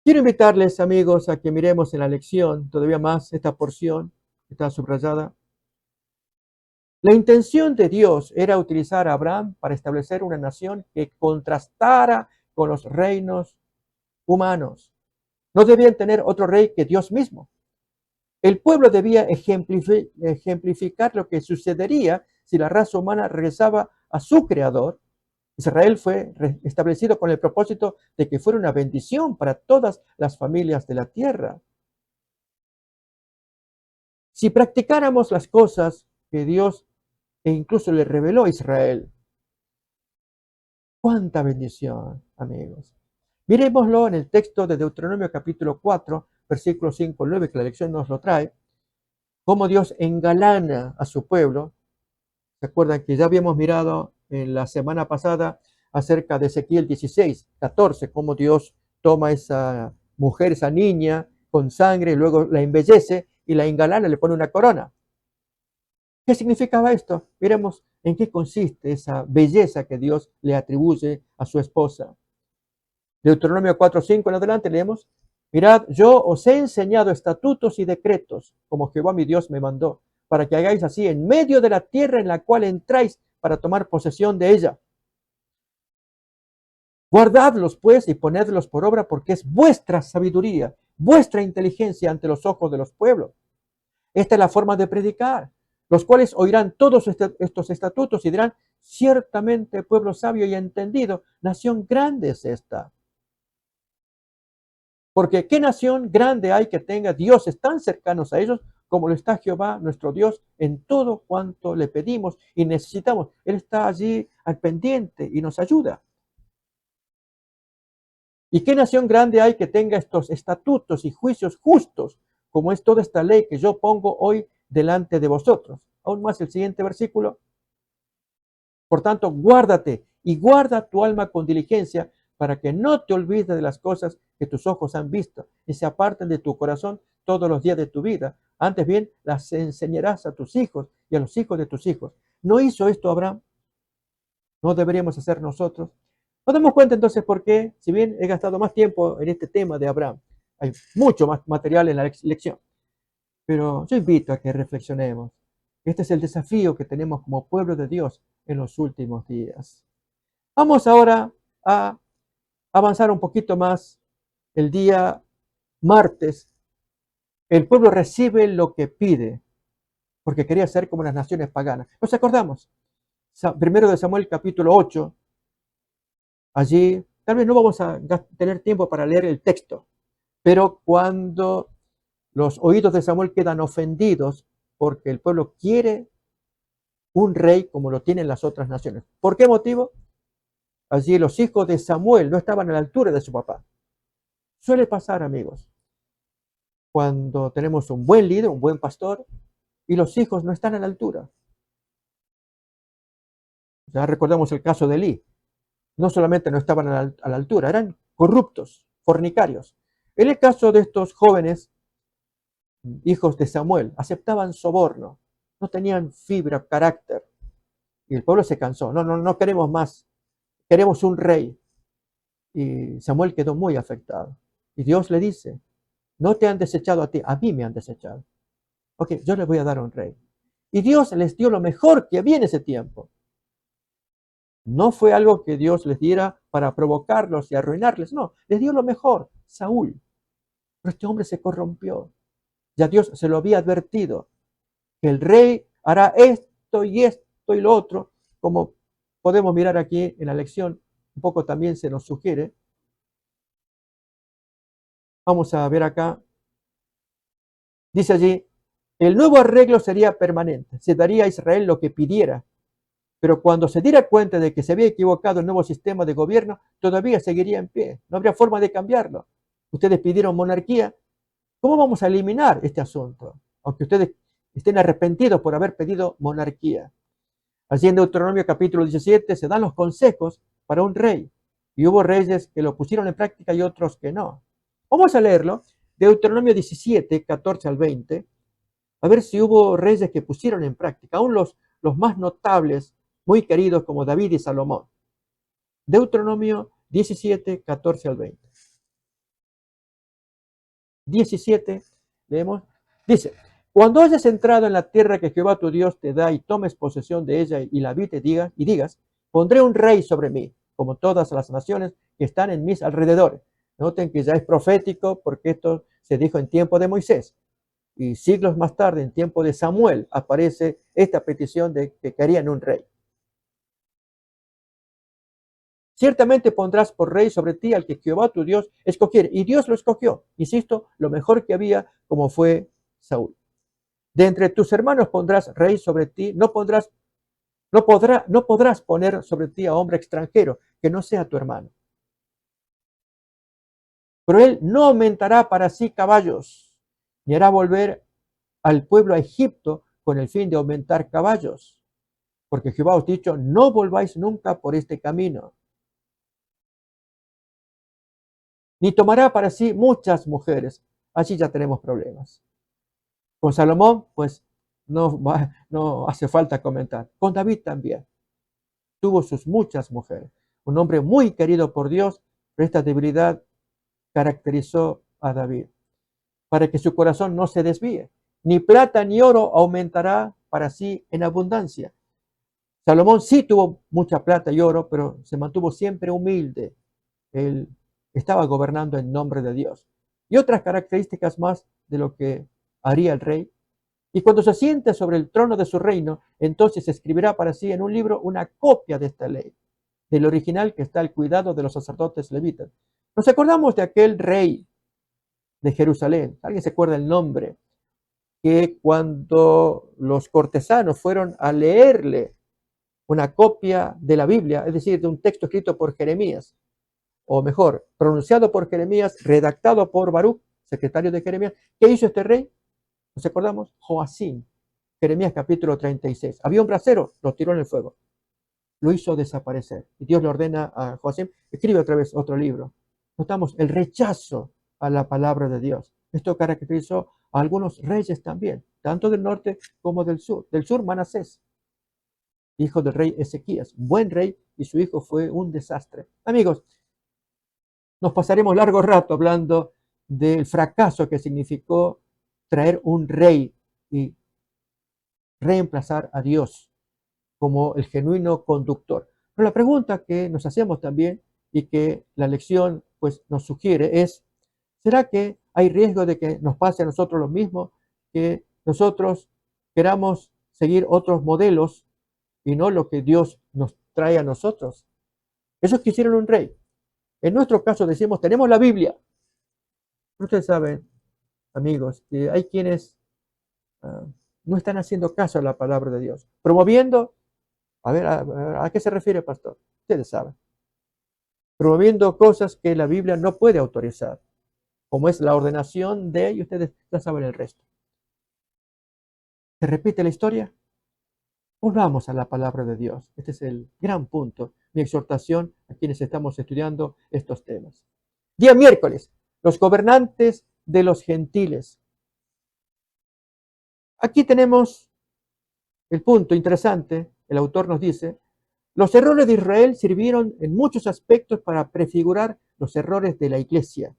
Quiero invitarles, amigos, a que miremos en la lección todavía más esta porción que está subrayada. La intención de Dios era utilizar a Abraham para establecer una nación que contrastara con los reinos humanos. No debían tener otro rey que Dios mismo. El pueblo debía ejemplificar lo que sucedería si la raza humana regresaba a su creador. Israel fue establecido con el propósito de que fuera una bendición para todas las familias de la tierra. Si practicáramos las cosas que Dios e incluso le reveló a Israel, cuánta bendición, amigos. Miremoslo en el texto de Deuteronomio capítulo 4, versículos 5 al 9, que la lección nos lo trae, cómo Dios engalana a su pueblo. ¿Se acuerdan que ya habíamos mirado en la semana pasada acerca de Ezequiel 16, 14, cómo Dios toma esa mujer, esa niña, con sangre, y luego la embellece y la engalana, le pone una corona? ¿Qué significaba esto? Miremos en qué consiste esa belleza que Dios le atribuye a su esposa. Deuteronomio 4:5 en adelante leemos: mirad, yo os he enseñado estatutos y decretos, como Jehová mi Dios me mandó, para que hagáis así en medio de la tierra en la cual entráis para tomar posesión de ella. Guardadlos pues y ponedlos por obra, porque es vuestra sabiduría, vuestra inteligencia ante los ojos de los pueblos. Esta es la forma de predicar, los cuales oirán todos estos estatutos y dirán: ciertamente pueblo sabio y entendido, nación grande es esta. Porque ¿qué nación grande hay que tenga dioses tan cercanos a ellos como lo está Jehová nuestro Dios en todo cuanto le pedimos y necesitamos? Él está allí al pendiente y nos ayuda. ¿Y qué nación grande hay que tenga estos estatutos y juicios justos, como es toda esta ley que yo pongo hoy delante de vosotros? Aún más el siguiente versículo. Por tanto, guárdate y guarda tu alma con diligencia, para que no te olvides de las cosas que tus ojos han visto y se aparten de tu corazón todos los días de tu vida. Antes bien, las enseñarás a tus hijos y a los hijos de tus hijos. ¿No hizo esto Abraham? ¿No deberíamos hacer nosotros? Nos damos cuenta entonces por qué, si bien he gastado más tiempo en este tema de Abraham, hay mucho más material en la lección, pero yo invito a que reflexionemos. Este es el desafío que tenemos como pueblo de Dios en los últimos días. Vamos ahora a avanzar un poquito más. El día martes, el pueblo recibe lo que pide, porque quería ser como las naciones paganas. ¿Nos acordamos? Primero de Samuel capítulo 8, allí, tal vez no vamos a tener tiempo para leer el texto, pero cuando los oídos de Samuel quedan ofendidos porque el pueblo quiere un rey como lo tienen las otras naciones. ¿Por qué motivo? Allí los hijos de Samuel no estaban a la altura de su papá. Suele pasar, amigos, cuando tenemos un buen líder, un buen pastor, y los hijos no están a la altura. Ya recordamos el caso de Elí. No solamente no estaban a la altura, eran corruptos, fornicarios. En el caso de estos jóvenes, hijos de Samuel, aceptaban soborno, no tenían fibra, carácter. Y el pueblo se cansó. No queremos más. Queremos un rey. Y Samuel quedó muy afectado. Y Dios le dice: no te han desechado a ti, a mí me han desechado. Ok, yo les voy a dar un rey. Y Dios les dio lo mejor que había en ese tiempo. No fue algo que Dios les diera para provocarlos y arruinarles. No, les dio lo mejor, Saúl. Pero este hombre se corrompió. Ya Dios se lo había advertido, que el rey hará esto y lo otro, como podemos mirar aquí en la lección, un poco también se nos sugiere. Vamos a ver acá. Dice allí: el nuevo arreglo sería permanente, se daría a Israel lo que pidiera, pero cuando se diera cuenta de que se había equivocado el nuevo sistema de gobierno, todavía seguiría en pie, no habría forma de cambiarlo. Ustedes pidieron monarquía, ¿cómo vamos a eliminar este asunto? Aunque ustedes estén arrepentidos por haber pedido monarquía. Allí en Deuteronomio capítulo 17 se dan los consejos para un rey, y hubo reyes que lo pusieron en práctica y otros que no. Vamos a leerlo, Deuteronomio 17, 14 al 20, a ver si hubo reyes que pusieron en práctica. Aún los más notables muy queridos como David y Salomón. Deuteronomio 17, 14 al 20. 17, leemos, dice, cuando hayas entrado en la tierra que Jehová tu Dios te da y tomes posesión de ella y la habites y digas, pondré un rey sobre mí, como todas las naciones que están en mis alrededores. Noten que ya es profético porque esto se dijo en tiempo de Moisés. Y siglos más tarde, en tiempo de Samuel, aparece esta petición de que querían un rey. Ciertamente pondrás por rey sobre ti al que Jehová tu Dios escogiere. Y Dios lo escogió, insisto, lo mejor que había, como fue Saúl. De entre tus hermanos pondrás rey sobre ti, no podrás poner sobre ti a hombre extranjero que no sea tu hermano. Pero él no aumentará para sí caballos, ni hará volver al pueblo a Egipto con el fin de aumentar caballos. Porque Jehová os ha dicho, no volváis nunca por este camino. Ni tomará para sí muchas mujeres. Allí ya tenemos problemas. Con Salomón, pues no hace falta comentar. Con David también. Tuvo sus muchas mujeres. Un hombre muy querido por Dios, pero esta debilidad caracterizó a David. Para que su corazón no se desvíe. Ni plata ni oro aumentará para sí en abundancia. Salomón sí tuvo mucha plata y oro, pero se mantuvo siempre humilde. Él estaba gobernando en nombre de Dios. Y otras características más de lo que haría el rey. Y cuando se siente sobre el trono de su reino, entonces escribirá para sí en un libro una copia de esta ley, del original que está al cuidado de los sacerdotes levitas. Nos acordamos de aquel rey de Jerusalén. ¿Alguien se acuerda el nombre? Que cuando los cortesanos fueron a leerle una copia de la Biblia, es decir, de un texto escrito por Jeremías, o mejor, pronunciado por Jeremías, redactado por Baruch, secretario de Jeremías, ¿qué hizo este rey? ¿Nos acordamos? Joacim, Jeremías capítulo 36. Había un brasero, lo tiró en el fuego, lo hizo desaparecer. Y Dios le ordena a Joacim, escribe otra vez otro libro. Notamos el rechazo a la palabra de Dios. Esto caracterizó a algunos reyes también, tanto del norte como del sur. Del sur, Manasés, hijo del rey Ezequías, buen rey, y su hijo fue un desastre. Amigos, nos pasaremos largo rato hablando del fracaso que significó traer un rey y reemplazar a Dios como el genuino conductor. Pero la pregunta que nos hacemos también y que la lección pues nos sugiere es, ¿será que hay riesgo de que nos pase a nosotros lo mismo, que nosotros queramos seguir otros modelos y no lo que Dios nos trae a nosotros? Esos quisieron un rey. En nuestro caso decimos, tenemos la Biblia. Ustedes saben, amigos, que hay quienes uh, no están haciendo caso a la palabra de Dios, promoviendo, a ver, ¿a qué se refiere, pastor? Ustedes saben, promoviendo cosas que la Biblia no puede autorizar, como es la ordenación de, y ustedes ya saben el resto. ¿Se repite la historia? Volvamos a la palabra de Dios. Este es el gran punto, mi exhortación a quienes estamos estudiando estos temas. Día miércoles, los gobernantes de los gentiles. Aquí tenemos el punto interesante. El autor nos dice, los errores de Israel sirvieron en muchos aspectos para prefigurar los errores de la iglesia.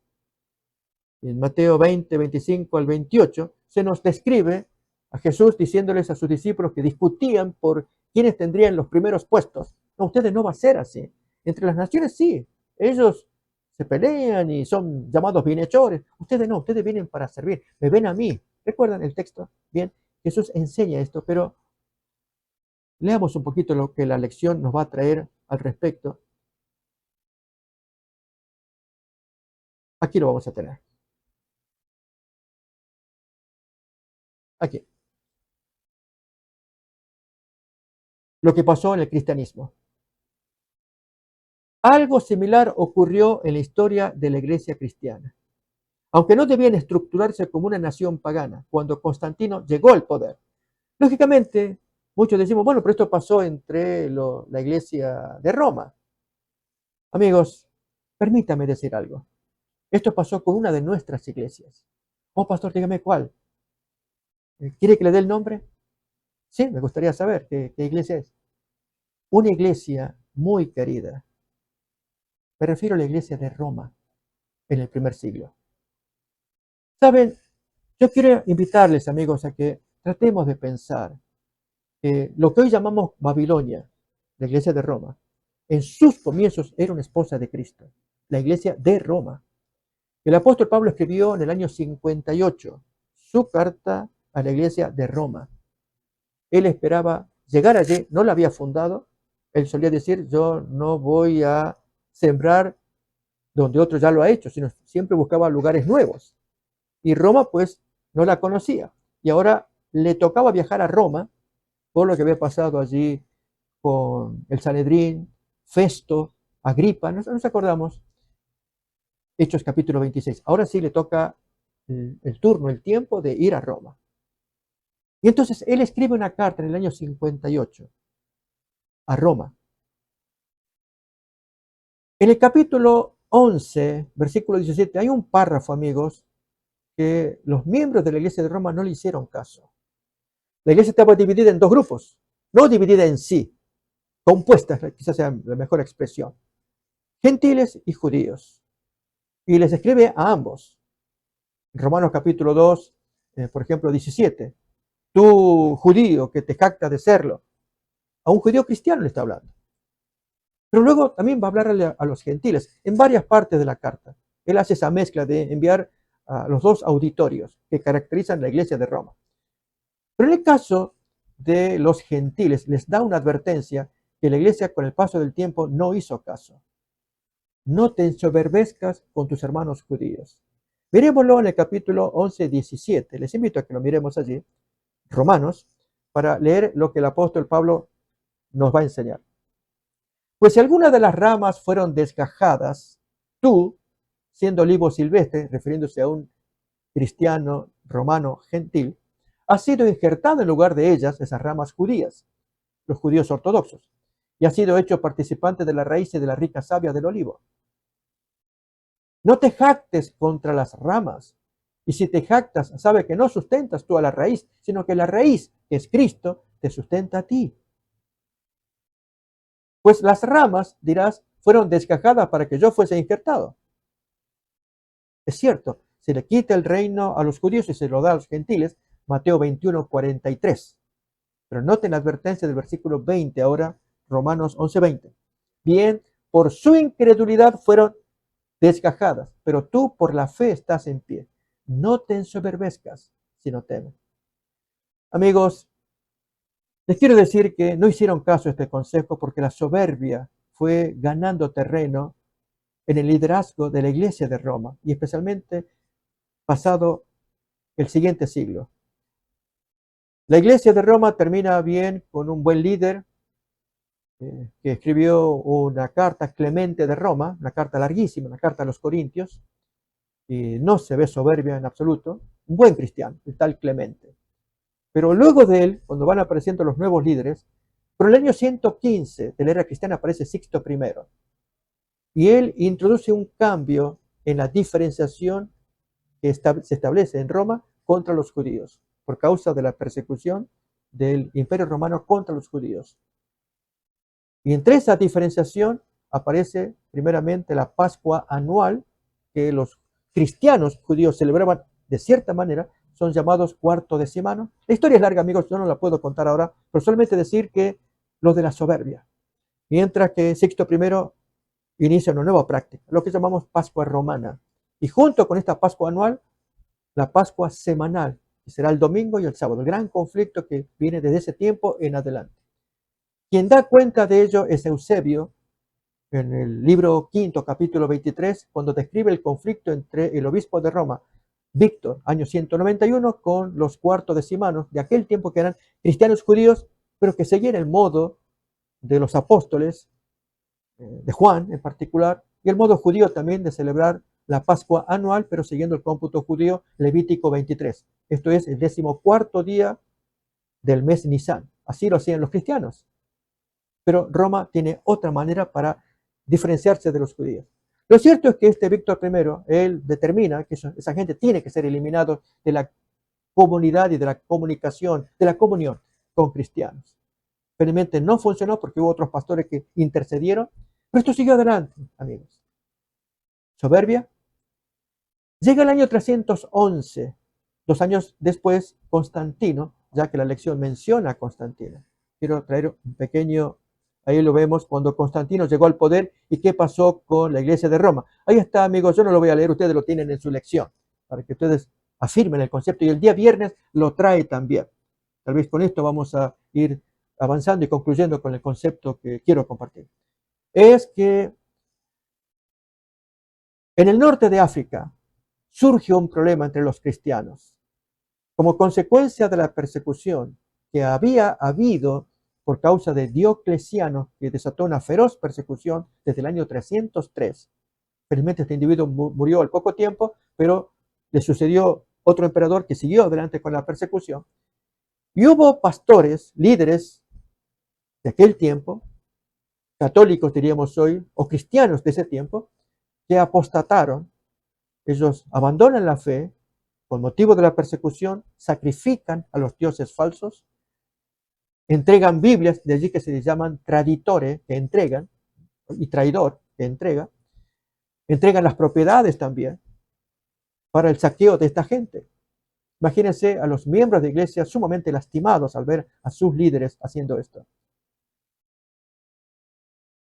En Mateo 20, 25 al 28, se nos describe a Jesús diciéndoles a sus discípulos que discutían por quiénes tendrían los primeros puestos. No, ustedes no va a ser así. Entre las naciones sí, ellos se pelean y son llamados bienhechores. Ustedes no, ustedes vienen para servir, me ven a mí. ¿Recuerdan el texto? Bien, Jesús enseña esto, pero leamos un poquito lo que la lección nos va a traer al respecto. Aquí lo vamos a tener. Aquí. Lo que pasó en el cristianismo. Algo similar ocurrió en la historia de la iglesia cristiana. Aunque no debían estructurarse como una nación pagana, cuando Constantino llegó al poder. Lógicamente, muchos decimos, bueno, pero esto pasó entre la iglesia de Roma. Amigos, permítame decir algo. Esto pasó con una de nuestras iglesias. Oh, pastor, dígame cuál. ¿Quiere que le dé el nombre? Sí, me gustaría saber qué iglesia es. una iglesia muy querida. Me refiero a la iglesia de Roma en el primer siglo. Saben, yo quiero invitarles, amigos, a que tratemos de pensar que lo que hoy llamamos Babilonia, la iglesia de Roma, en sus comienzos era una esposa de Cristo, la iglesia de Roma. El apóstol Pablo escribió en el año 58 su carta a la iglesia de Roma. Él esperaba llegar allí, no la había fundado. Él solía decir, yo no voy a sembrar donde otro ya lo ha hecho, sino siempre buscaba lugares nuevos. Y Roma pues no la conocía. Y ahora le tocaba viajar a Roma por lo que había pasado allí con el Sanedrín, Festo, Agripa, nos acordamos, Hechos capítulo 26. Ahora sí le toca el turno, el tiempo de ir a Roma. Y entonces él escribe una carta en el año 58 a Roma. En el capítulo 11, versículo 17, hay un párrafo, amigos, que los miembros de la iglesia de Roma no le hicieron caso. La iglesia estaba dividida en dos grupos, no dividida en sí, compuestas, quizás sea la mejor expresión, gentiles y judíos. Y les escribe a ambos. Romanos capítulo 2, por ejemplo, 17. Tú, judío, que te jactas de serlo. A un judío cristiano le está hablando. Pero luego también va a hablarle a los gentiles en varias partes de la carta. Él hace esa mezcla de enviar a los dos auditorios que caracterizan la iglesia de Roma. Pero en el caso de los gentiles, les da una advertencia que la iglesia con el paso del tiempo no hizo caso. No te ensoberbezcas con tus hermanos judíos. Miremoslo en el capítulo 11, 17. Les invito a que lo miremos allí, Romanos, para leer lo que el apóstol Pablo nos va a enseñar. Pues si alguna de las ramas fueron desgajadas, tú, siendo olivo silvestre, refiriéndose a un cristiano romano gentil, has sido injertado en lugar de ellas, esas ramas judías, los judíos ortodoxos, y has sido hecho participante de la raíz y de la rica savia del olivo. No te jactes contra las ramas, y si te jactas, sabe que no sustentas tú a la raíz, sino que la raíz, que es Cristo, te sustenta a ti. Pues las ramas, dirás, fueron desgajadas para que yo fuese injertado. Es cierto, se le quita el reino a los judíos y se lo da a los gentiles, Mateo 21, 43. Pero noten la advertencia del versículo 20 ahora, Romanos 11, 20. Bien, por su incredulidad fueron desgajadas, pero tú por la fe estás en pie. No te ensoberbezcas, sino teme. Amigos, les quiero decir que no hicieron caso a este consejo porque la soberbia fue ganando terreno en el liderazgo de la iglesia de Roma y especialmente pasado el siguiente siglo. La iglesia de Roma termina bien con un buen líder que escribió una carta, Clemente de Roma, una carta larguísima, una carta a los Corintios, y no se ve soberbia en absoluto, un buen cristiano, el tal Clemente. Pero luego de él, cuando van apareciendo los nuevos líderes, por el año 115 de la era cristiana aparece Sixto I, y él introduce un cambio en la diferenciación que se establece en Roma contra los judíos, por causa de la persecución del Imperio Romano contra los judíos. Y entre esa diferenciación aparece primeramente la Pascua anual, que los cristianos judíos celebraban de cierta manera, son llamados cuartodecimanos. La historia es larga, amigos, yo no la puedo contar ahora, pero solamente decir que lo de la soberbia. Mientras que Sixto I inicia una nueva práctica, lo que llamamos Pascua romana. Y junto con esta Pascua anual, la Pascua semanal, que será el domingo y el sábado, el gran conflicto que viene desde ese tiempo en adelante. Quien da cuenta de ello es Eusebio, en el libro quinto, capítulo 23, cuando describe el conflicto entre el obispo de Roma, Víctor, año 191, con los cuartodecimanos de aquel tiempo que eran cristianos judíos, pero que seguían el modo de los apóstoles, de Juan en particular, y el modo judío también de celebrar la Pascua anual, pero siguiendo el cómputo judío, Levítico 23. Esto es el 14º día del mes Nisan. Así lo hacían los cristianos. Pero Roma tiene otra manera para diferenciarse de los judíos. Lo cierto es que este Víctor I, él determina que esa gente tiene que ser eliminado de la comunidad y de la comunicación, de la comunión con cristianos. Felizmente no funcionó porque hubo otros pastores que intercedieron, pero esto siguió adelante, amigos. Soberbia. Llega el año 311, 2 años después, Constantino, ya que la lección menciona a Constantino. Quiero traer un pequeño, ahí lo vemos, cuando Constantino llegó al poder y qué pasó con la iglesia de Roma. Ahí está, amigos, yo no lo voy a leer, ustedes lo tienen en su lección, para que ustedes afirmen el concepto. Y el día viernes lo trae también. Tal vez con esto vamos a ir avanzando y concluyendo con el concepto que quiero compartir. Es que en el norte de África surge un problema entre los cristianos. Como consecuencia de la persecución que había habido por causa de Diocleciano, que desató una feroz persecución desde el año 303. Felizmente este individuo murió al poco tiempo, pero le sucedió otro emperador que siguió adelante con la persecución. Y hubo pastores, líderes de aquel tiempo, católicos diríamos hoy, o cristianos de ese tiempo, que apostataron. Ellos abandonan la fe con motivo de la persecución, sacrifican a los dioses falsos, entregan Biblias, de allí que se les llaman traditores, que entregan, y traidor, que entregan las propiedades también para el saqueo de esta gente. Imagínense a los miembros de iglesia sumamente lastimados al ver a sus líderes haciendo esto.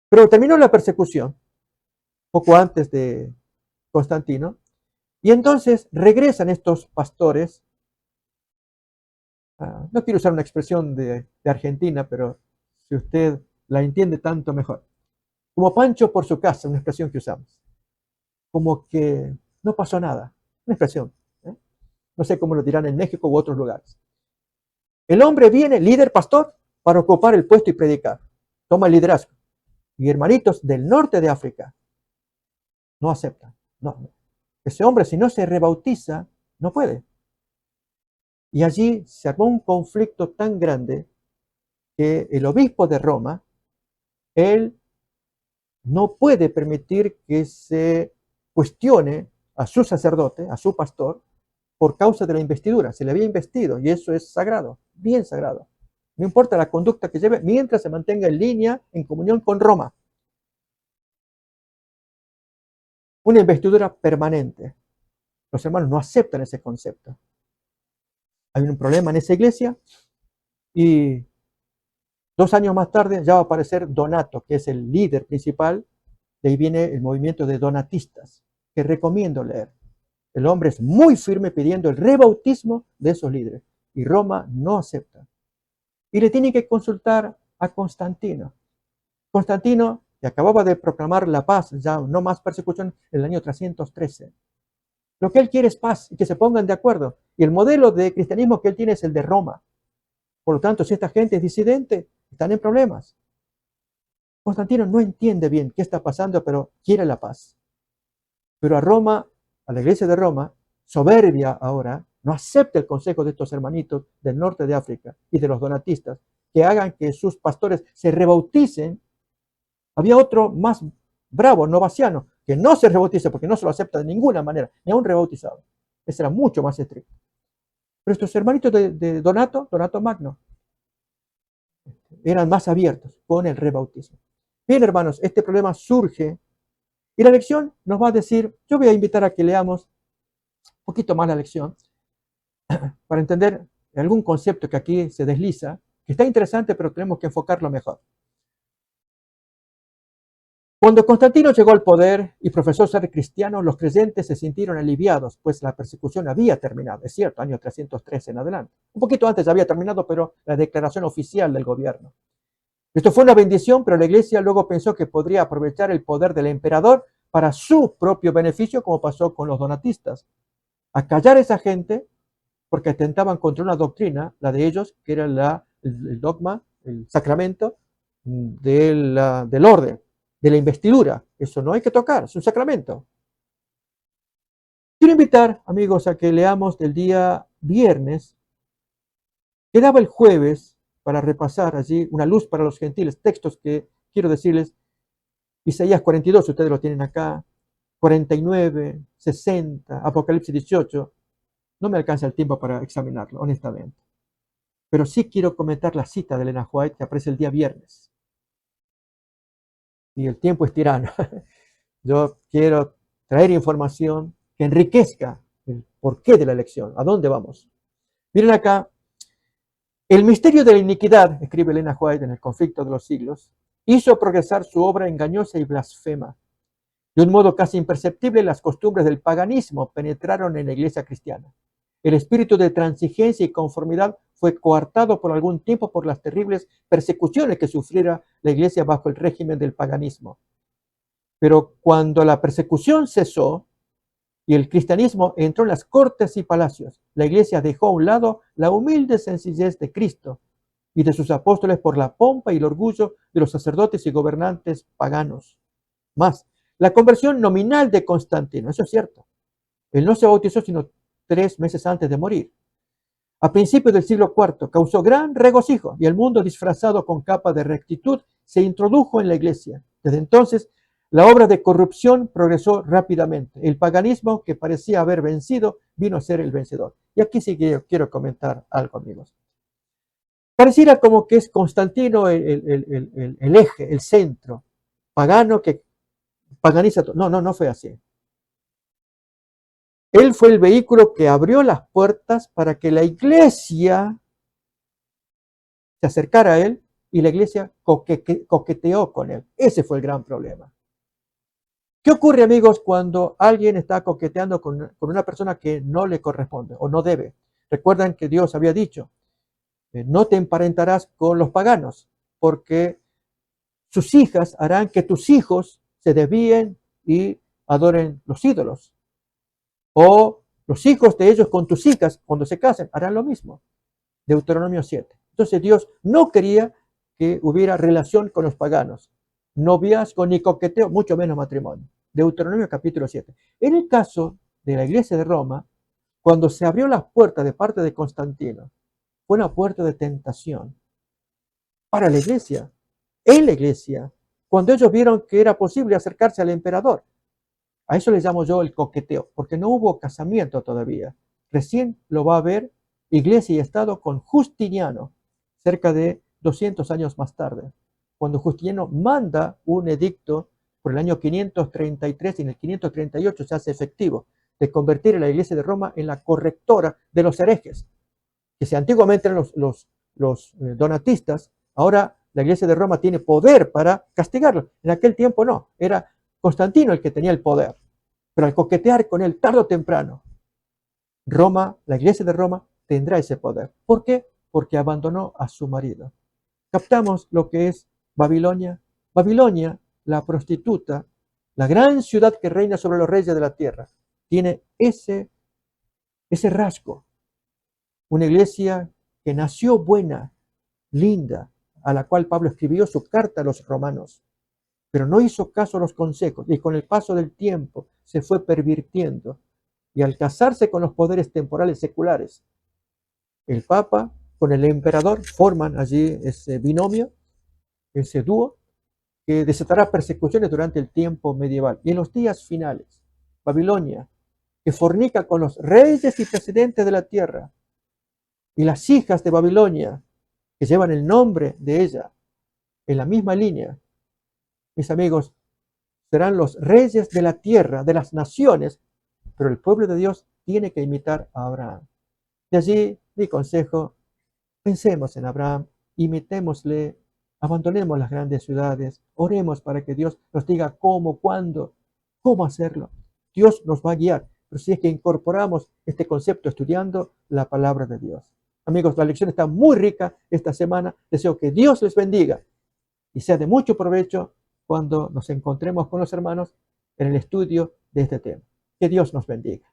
Pero terminó la persecución, poco antes de Constantino, y entonces regresan estos pastores. No quiero usar una expresión de Argentina, pero si usted la entiende tanto mejor. Como Pancho por su casa, una expresión que usamos. Como que no pasó nada. Una expresión. No sé cómo lo dirán en México u otros lugares. El hombre viene, líder, pastor, para ocupar el puesto y predicar. Toma el liderazgo. Y hermanitos del norte de África no aceptan. No. Ese hombre, si no se rebautiza, no puede. Y allí se armó un conflicto tan grande que el obispo de Roma, él no puede permitir que se cuestione a su sacerdote, a su pastor, por causa de la investidura. Se le había investido y eso es sagrado, bien sagrado. No importa la conducta que lleve, mientras se mantenga en línea, en comunión con Roma. Una investidura permanente. Los hermanos no aceptan ese concepto. Hay un problema en esa iglesia y 2 años más tarde ya va a aparecer Donato, que es el líder principal. De ahí viene el movimiento de donatistas, que recomiendo leer. El hombre es muy firme pidiendo el rebautismo de esos líderes y Roma no acepta. Y le tiene que consultar a Constantino. Constantino, que acababa de proclamar la paz, ya no más persecución, en el año 313. Lo que él quiere es paz y que se pongan de acuerdo. Y el modelo de cristianismo que él tiene es el de Roma. Por lo tanto, si esta gente es disidente, están en problemas. Constantino no entiende bien qué está pasando, pero quiere la paz. Pero a Roma, a la iglesia de Roma, soberbia ahora, no acepta el consejo de estos hermanitos del norte de África y de los donatistas, que hagan que sus pastores se rebauticen. Había otro más bravo, novaciano, que no se rebautiza porque no se lo acepta de ninguna manera, ni a un rebautizado. Ese era mucho más estricto. Pero estos hermanitos de Donato Magno, eran más abiertos con el rebautismo. Bien, hermanos, este problema surge y la lección nos va a decir, yo voy a invitar a que leamos un poquito más la lección para entender algún concepto que aquí se desliza, que está interesante, pero tenemos que enfocarlo mejor. Cuando Constantino llegó al poder y profesó ser cristiano, los creyentes se sintieron aliviados, pues la persecución había terminado. Es cierto, año 313 en adelante. Un poquito antes ya había terminado, pero la declaración oficial del gobierno. Esto fue una bendición, pero la iglesia luego pensó que podría aprovechar el poder del emperador para su propio beneficio, como pasó con los donatistas. Acallar a esa gente porque atentaban contra una doctrina, la de ellos, que era el dogma, el sacramento del orden, de la investidura. Eso no hay que tocar, es un sacramento. Quiero invitar, amigos, a que leamos del día viernes. Quedaba el jueves para repasar allí una luz para los gentiles, textos que quiero decirles, Isaías 42, ustedes lo tienen acá, 49, 60, Apocalipsis 18. No me alcanza el tiempo para examinarlo, honestamente. pero sí quiero comentar la cita de Elena White que aparece el día viernes. Y el tiempo es tirano. Yo quiero traer información que enriquezca el porqué de la elección. ¿A dónde vamos? Miren acá, el misterio de la iniquidad, escribe Elena White en El conflicto de los siglos, hizo progresar su obra engañosa y blasfema. De un modo casi imperceptible, las costumbres del paganismo penetraron en la iglesia cristiana. El espíritu de transigencia y conformidad fue coartado por algún tiempo por las terribles persecuciones que sufriera la iglesia bajo el régimen del paganismo. Pero cuando la persecución cesó y el cristianismo entró en las cortes y palacios, la iglesia dejó a un lado la humilde sencillez de Cristo y de sus apóstoles por la pompa y el orgullo de los sacerdotes y gobernantes paganos. Más, la conversión nominal de Constantino, eso es cierto. Él no se bautizó sino 3 meses antes de morir. A principios del siglo IV causó gran regocijo y el mundo disfrazado con capa de rectitud se introdujo en la iglesia. Desde entonces, la obra de corrupción progresó rápidamente. El paganismo que parecía haber vencido vino a ser el vencedor. Y aquí sí que quiero comentar algo, amigos. Pareciera como que es Constantino el eje, el centro pagano que paganiza todo. No fue así. Él fue el vehículo que abrió las puertas para que la iglesia se acercara a él y la iglesia coqueteó con él. Ese fue el gran problema. ¿Qué ocurre, amigos, cuando alguien está coqueteando con una persona que no le corresponde o no debe? Recuerdan que Dios había dicho, no te emparentarás con los paganos, porque sus hijas harán que tus hijos se desvíen y adoren los ídolos. O los hijos de ellos con tus hijas, cuando se casen, harán lo mismo. Deuteronomio 7. Entonces Dios no quería que hubiera relación con los paganos, noviazgo ni coqueteo, mucho menos matrimonio. Deuteronomio capítulo 7. En el caso de la iglesia de Roma, cuando se abrió la puerta de parte de Constantino, fue una puerta de tentación para la iglesia, en la iglesia, cuando ellos vieron que era posible acercarse al emperador. A eso le llamo yo el coqueteo, porque no hubo casamiento todavía. Recién lo va a ver Iglesia y Estado con Justiniano, cerca de 200 años más tarde, cuando Justiniano manda un edicto por el año 533 y en el 538 se hace efectivo de convertir a la Iglesia de Roma en la correctora de los herejes, que si antiguamente eran los donatistas, ahora la Iglesia de Roma tiene poder para castigarlos. En aquel tiempo no, era Constantino el que tenía el poder, pero al coquetear con él tarde o temprano, Roma, la iglesia de Roma, tendrá ese poder. ¿Por qué? Porque abandonó a su marido. ¿Captamos lo que es Babilonia? Babilonia, la prostituta, la gran ciudad que reina sobre los reyes de la tierra, tiene ese rasgo. Una iglesia que nació buena, linda, a la cual Pablo escribió su carta a los romanos, pero no hizo caso a los consejos y con el paso del tiempo se fue pervirtiendo. Y al casarse con los poderes temporales seculares, el Papa con el emperador forman allí ese binomio, ese dúo, que desatará persecuciones durante el tiempo medieval. Y en los días finales, Babilonia, que fornica con los reyes y presidentes de la tierra, y las hijas de Babilonia, que llevan el nombre de ella en la misma línea, mis amigos, serán los reyes de la tierra, de las naciones, pero el pueblo de Dios tiene que imitar a Abraham. De allí mi consejo, pensemos en Abraham, imitémosle, abandonemos las grandes ciudades, oremos para que Dios nos diga cómo, cuándo, cómo hacerlo. Dios nos va a guiar, pero si es que incorporamos este concepto estudiando la palabra de Dios. Amigos, la lección está muy rica esta semana. Deseo que Dios les bendiga y sea de mucho provecho cuando nos encontremos con los hermanos en el estudio de este tema. Que Dios nos bendiga.